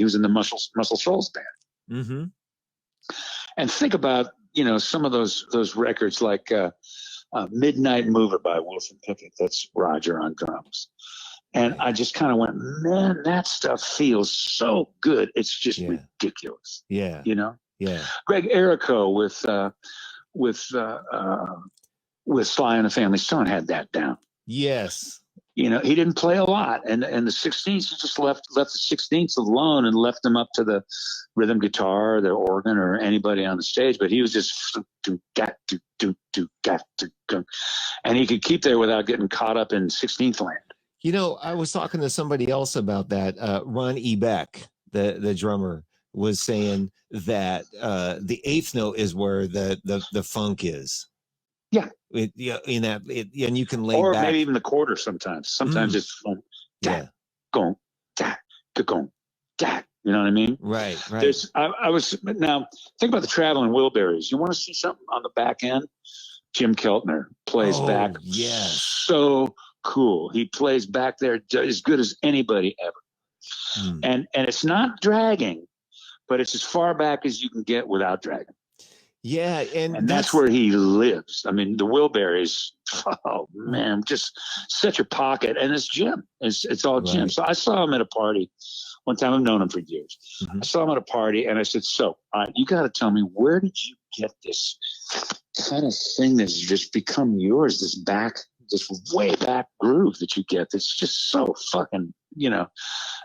was in the Muscle Shoals band. And think about, some of those records like Midnight Mover by Wilson Pickett. That's Roger on drums. And I just kind of went, man, that stuff feels so good. It's just ridiculous. Yeah. Yeah. Greg Errico with Sly and the Family Stone had that down. Yes. He didn't play a lot, and the 16ths, he just left the 16ths alone and left them up to the rhythm guitar, the organ, or anybody on the stage. But he was just and he could keep there without getting caught up in 16th land. I was talking to somebody else about that. Ron E. Beck, the drummer, was saying that the eighth note is where the funk is. Yeah. And you can lay or back. Maybe even the quarter sometimes. Sometimes it's gong, da, gong, da, gong, da. You know what I mean? Right. Now think about the Traveling Wilburys. You want to see something on the back end? Jim Keltner plays back. Yes. So cool. He plays back there as good as anybody ever. And it's not dragging, but it's as far back as you can get without dragging. Yeah, and And that's that's where he lives. I mean, the Wilburys, oh man, just such a pocket. And it's Jim. It's all Jim. right. So I saw him at a party one time. I've known him for years. Hmm. I saw him at a party and I said, so you got to tell me, where did you get this kind of thing that's just become yours, this way back groove that you get that's just so fucking,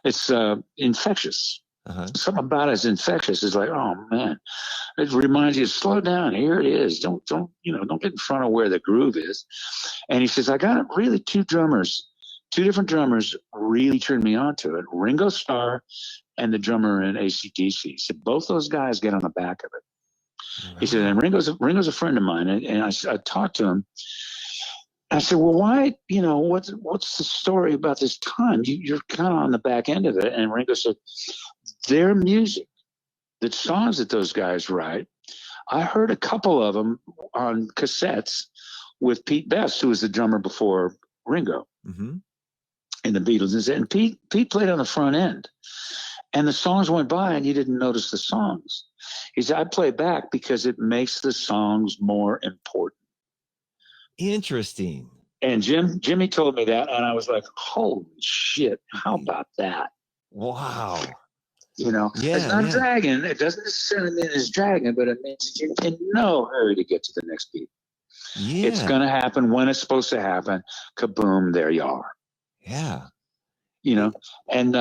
it's infectious. Uh-huh. Something about it is infectious. It's like, oh man, it reminds you, slow down. Here it is. Don't get in front of where the groove is. And he says, I got really two different drummers really turned me on to it. Ringo Starr and the drummer in AC/DC. He said, both those guys get on the back of it. He said, and Ringo's a friend of mine. And I talked to him. I said, well, why, what's the story about this time? You're kind of on the back end of it. And Ringo said, their music, the songs that those guys write, I heard a couple of them on cassettes with Pete Best, who was the drummer before Ringo in the Beatles. And Pete played on the front end. And the songs went by and you didn't notice the songs. He said, I play back because it makes the songs more important. Interesting. And Jimmy told me that, and I was like, holy shit, how about that? Wow. It's not dragging. It doesn't necessarily mean it's dragging, but it means you're in no hurry to get to the next beat. Yeah. It's going to happen when it's supposed to happen. Kaboom, there you are. Yeah. And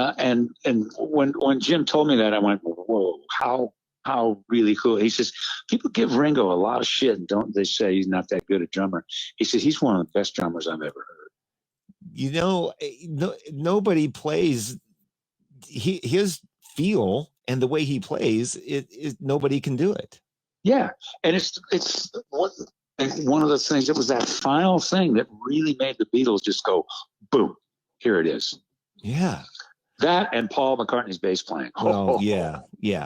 when Jim told me that, I went, whoa, how really cool. He says, people give Ringo a lot of shit, don't they? Say he's not that good a drummer. He says he's one of the best drummers I've ever heard. Nobody plays his feel and the way he plays. Nobody can do it. Yeah, and it's one of the things. It was that final thing that really made the Beatles just go boom. Here it is. Yeah. That and Paul McCartney's bass playing. Well, yeah.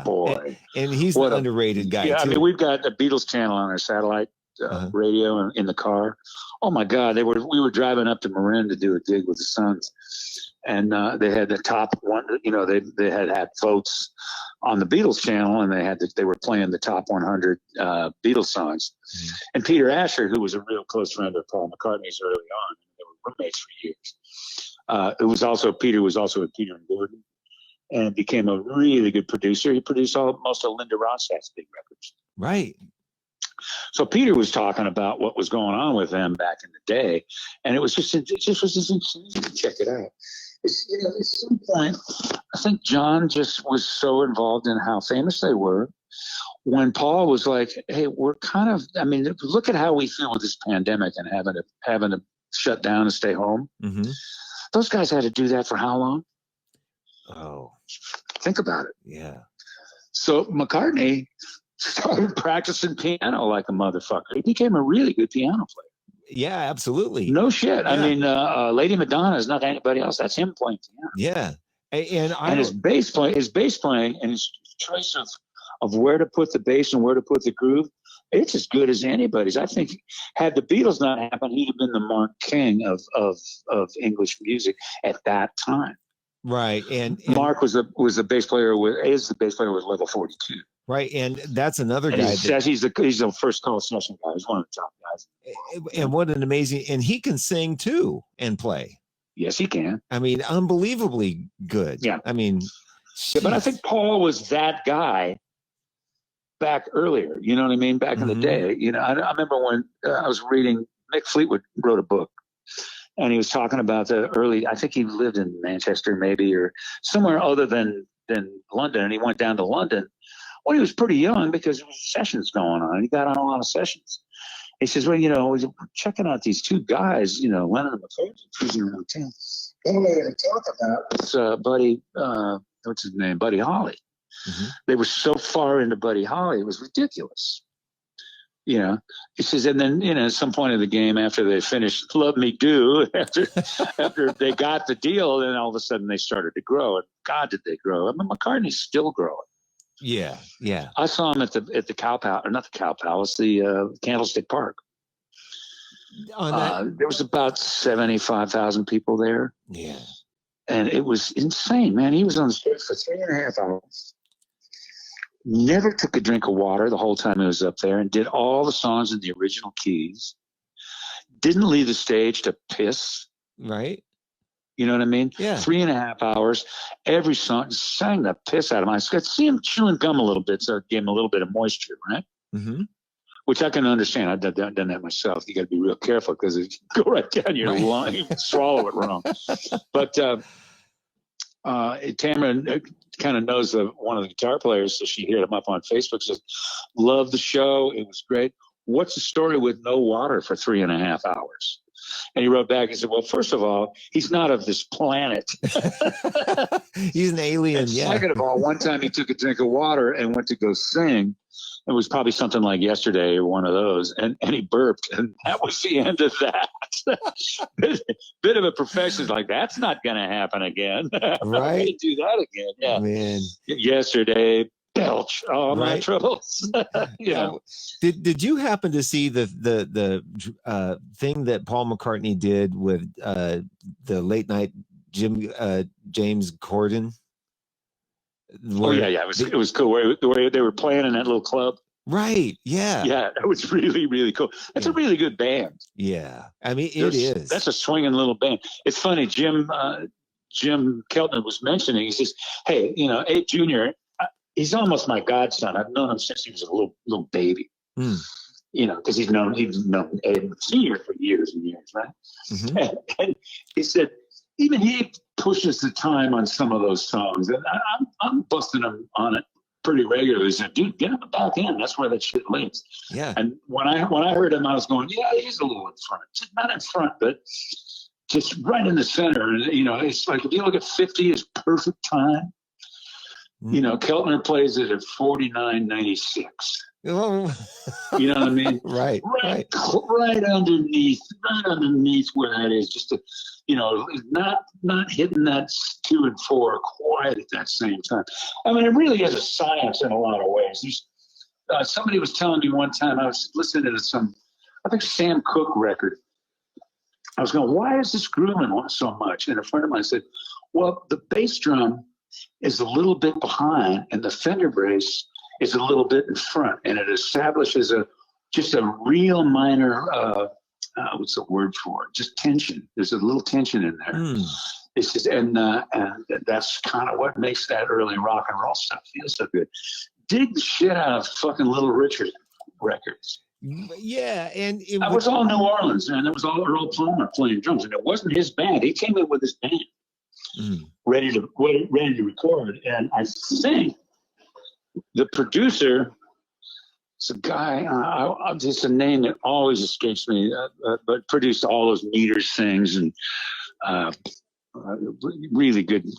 Boy. And he's an underrated guy, too. I mean, we've got the Beatles channel on our satellite radio in the car. Oh, my God. We were driving up to Marin to do a gig with the Sons. And they had the top one, they had votes on the Beatles channel, and they were playing the top 100 Beatles songs. Mm-hmm. And Peter Asher, who was a real close friend of Paul McCartney's early on, they were roommates for years. Peter was also with Peter and Gordon, and became a really good producer. He produced most of Linda Ronstadt's big records. Right. So Peter was talking about what was going on with them back in the day, and it was just insane to check it out. At some point, I think John just was so involved in how famous they were. When Paul was like, "Hey, we're kind of, look at how we feel with this pandemic and having to shut down and stay home." Mm-hmm. Those guys had to do that for how long? Oh, think about it. Yeah. So McCartney started practicing piano like a motherfucker. He became a really good piano player. Yeah, absolutely. No shit. Yeah. Lady Madonna is not anybody else. That's him playing Yeah. piano. And his bass playing and his choice of where to put the bass and where to put the groove, it's as good as anybody's. I think had the Beatles not happened, he'd have been the Mark King of English music at that time. Right. And Mark is the bass player with level 42. Right, and that's another guy. He's the first call session guy. He's one of the top guys. And what an amazing! And he can sing too and play. Yes, he can. Unbelievably good. Yeah. But I think Paul was that guy back earlier. You know what I mean? Back in the day. I remember when I was reading. Mick Fleetwood wrote a book, and he was talking about the early. I think he lived in Manchester, maybe, or somewhere other than London, and he went down to London. Well, he was pretty young because there was sessions going on. He got on a lot of sessions. He says, well, we're checking out these two guys, Lennon and McCartney, cruising around town. All they were talking about was Buddy, what's his name? Buddy Holly. Mm-hmm. They were so far into Buddy Holly, it was ridiculous. He says, and then, at some point in the game, after they finished Love Me Do, after they got the deal, then all of a sudden they started to grow. And God, did they grow. McCartney's still growing. Yeah, yeah. I saw him at the Cow Palace, or not the Cow Palace, the Candlestick Park. There was about 75,000 people there. Yeah. And it was insane, man. He was on stage for 3.5 hours. never took a drink of water the whole time he was up there, and did all the songs in the original keys. Didn't leave the stage to piss. Right. You know what I mean? Yeah. 3.5 hours. Every song sang the piss out of him. I could see him chewing gum a little bit, so it gave him a little bit of moisture, right? Mm-hmm. Which I can understand. I've done that myself. You got to be real careful because it can go right down your lung. You can swallow it wrong. But Tamara kind of knows one of the guitar players, so she hit him up on Facebook. Says, "Love the show. It was great. What's the story with no water for 3.5 hours?" And he wrote back and said, "Well, first of all, he's not of this planet. He's an alien." And yeah. Second of all, one time he took a drink of water and went to go sing. It was probably something like Yesterday or one of those, and he burped, and that was the end of that. bit of a professional, like, that's not going to happen again. Right. Do that again. Yeah. Man. Yesterday, belch all my troubles. Yeah. Did you happen to see the thing that Paul McCartney did with the late night James Corden? Yeah. It was cool. Where they were playing in that little club. Right. Yeah. Yeah. That was really, really cool. That's a really good band. Yeah. I mean, it is. That's a swinging little band. It's funny. Jim Keltner was mentioning, he says, "Hey, Abe Jr., he's almost my godson. I've known him since he was a little baby. Because he's known Abe Sr. for years and years, right?" Mm-hmm. And he said, even he pushes the time on some of those songs, and I'm busting him on it pretty regularly. He said, "Dude, get him back in. That's where that shit lives." Yeah. And when I heard him, I was going, "Yeah, he's a little in front. Just not in front, but just right in the center." And it's like, if you look at 50 as perfect time. Keltner plays it at 49.96. Oh. You know what I mean? Right underneath where that is, just to, not hitting that 2 and 4 quite at that same time. I mean, it really is a science in a lot of ways. There's somebody was telling me one time, I was listening to I think Sam Cooke record. I was going, "Why is this grooving so much?" And a friend of mine said, "Well, the bass drum is a little bit behind, and the Fender brace is a little bit in front, and it establishes just a real minor what's the word for it? Just tension. There's a little tension in there." It's just, and that's kind of what makes that early rock and roll stuff feel so good. Dig the shit out of fucking Little Richard records. Yeah, and it was all New Orleans, and it was all Earl Palmer playing drums, and it wasn't his band. He came in with his band. Ready to record, and I think the producer, it's a guy, just a name that always escapes me, but produced all those meters things, and really good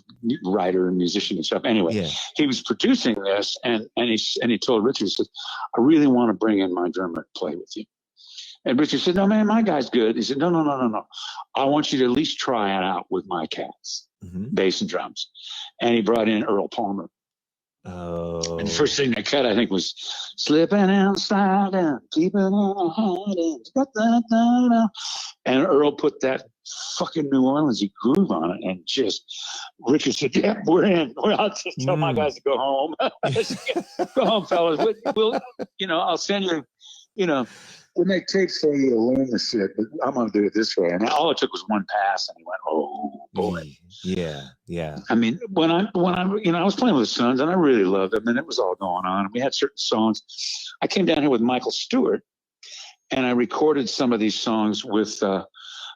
writer and musician and stuff. Anyway, he was producing this, and he told Richard, he said, "I really want to bring in my drummer to play with you." And Richard said, "No, man, my guy's good." He said, No. I want you to at least try it out with my cats, bass and drums." And he brought in Earl Palmer. Oh. And the first thing they cut, I think, was "Slipping and Sliding, Keeping on Hiding." And Earl put that fucking New Orleans-y groove on it, and just Richard said, "Yeah, we're in. I'll just tell my guys to go home. Go home, fellas. We'll I'll send you, we'll make tapes for you to learn the shit, but I'm going to do it this way." And all it took was one pass, and he went, "Oh boy." Yeah. I mean, when I was playing with the Sons, and I really loved them, and it was all going on. We had certain songs. I came down here with Michael Stewart, and I recorded some of these songs with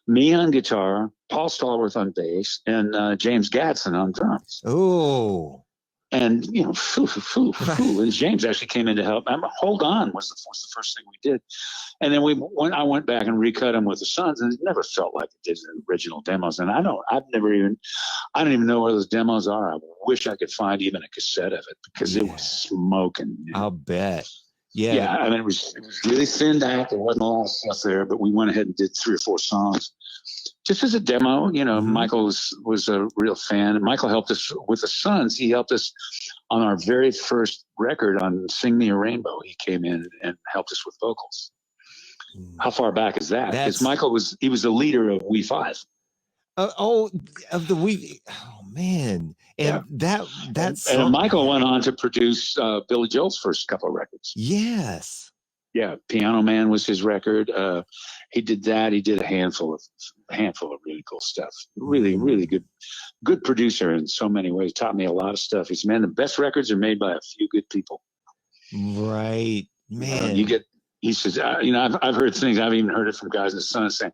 me on guitar, Paul Stallworth on bass, and James Gadsden on drums. Oh. And and James actually came in to help. "Hold On" was the first thing we did, and then I went back and recut them with the Sons, and it never felt like it did the original demos. And I don't even know where those demos are. I wish I could find even a cassette of it, because it was smoking. I'll bet. Yeah. I mean, it was really thinned out. There wasn't a lot of stuff there, but we went ahead and did 3 or 4 songs just as a demo. Michael was a real fan, and Michael helped us with the Sons. He helped us on our very first record on "Sing Me a Rainbow." He came in and helped us with vocals. How far back is that? Because Michael was the leader of We 5. Of the We. Oh man. And Yeah. that And song. Michael went on to produce Billy Joel's first couple of records. Yes. Yeah, Piano Man was his record. He did that. He did a handful of really cool stuff. Really good producer in so many ways. Taught me a lot of stuff. He's, man, the best records are made by a few good people. Right, man. He says, I've heard things. I've even heard it from guys in the Sun saying,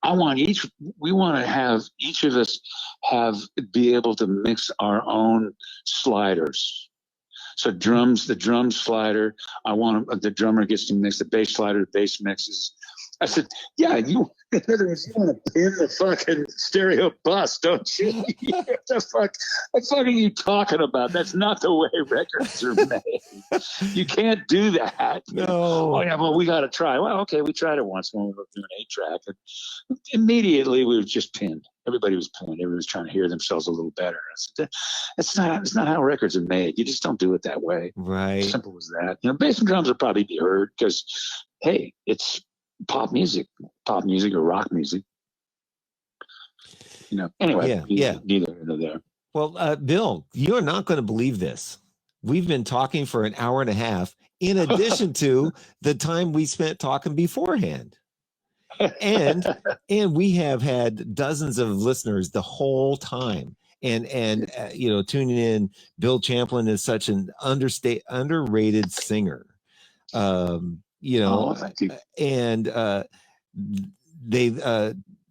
we want to have each of us be able to mix our own sliders. So the drum slider, the drummer gets to mix the bass slider, the bass mixes. I said, yeah, in other words, you want to pin the fucking stereo bus, don't you? What the fuck are you talking about? That's not the way records are made. You can't do that. No. Oh, yeah, well, we got to try. Well, okay, we tried it once when we were doing 8-track. And immediately, we were just pinned. Everybody was pinned. Everybody was trying to hear themselves a little better. I said, it's not how records are made. You just don't do it that way. Right. Simple as that. Bass and drums will probably be heard because, hey, it's pop music or rock music. Anyway, neither here nor there. Well, Bill, you're not going to believe this. We've been talking for an hour and a half in addition to the time we spent talking beforehand. And we have had dozens of listeners the whole time. And tuning in. Bill Champlin is such an underrated singer. Thank you. And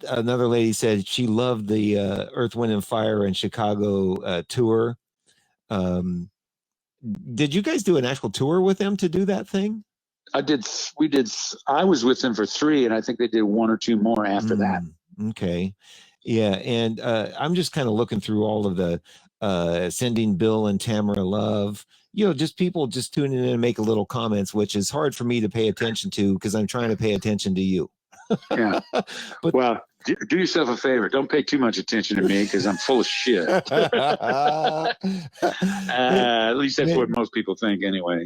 another lady said she loved the Earth, Wind and Fire and Chicago tour. Did you guys do an actual tour with them to do that thing? We did. I was with them for 3, and I think they did 1 or 2 more after that. Okay. Yeah. And I'm just kind of looking through all of the sending Bill and Tamara love, just people just tuning in and make a little comments, which is hard for me to pay attention to because I'm trying to pay attention to you. Yeah. But, well, do yourself a favor. Don't pay too much attention to me because I'm full of shit. At least that's what most people think anyway.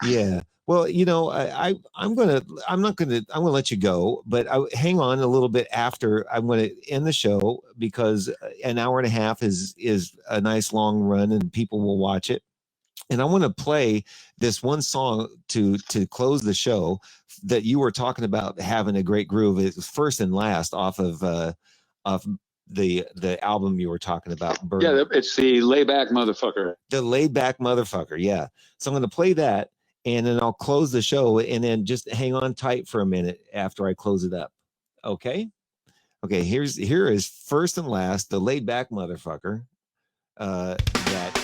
Yeah. Well, I'm going to let you go, but hang on a little bit after I'm going to end the show because an hour and a half is a nice long run and people will watch it. And I want to play this one song to close the show that you were talking about having a great groove. It was first and last off of the album you were talking about. Yeah, it's the Layback Motherfucker. The Layback Motherfucker, yeah. So I'm going to play that, and then I'll close the show, and then just hang on tight for a minute after I close it up. Okay? Okay, here is first and last, the Layback Motherfucker. That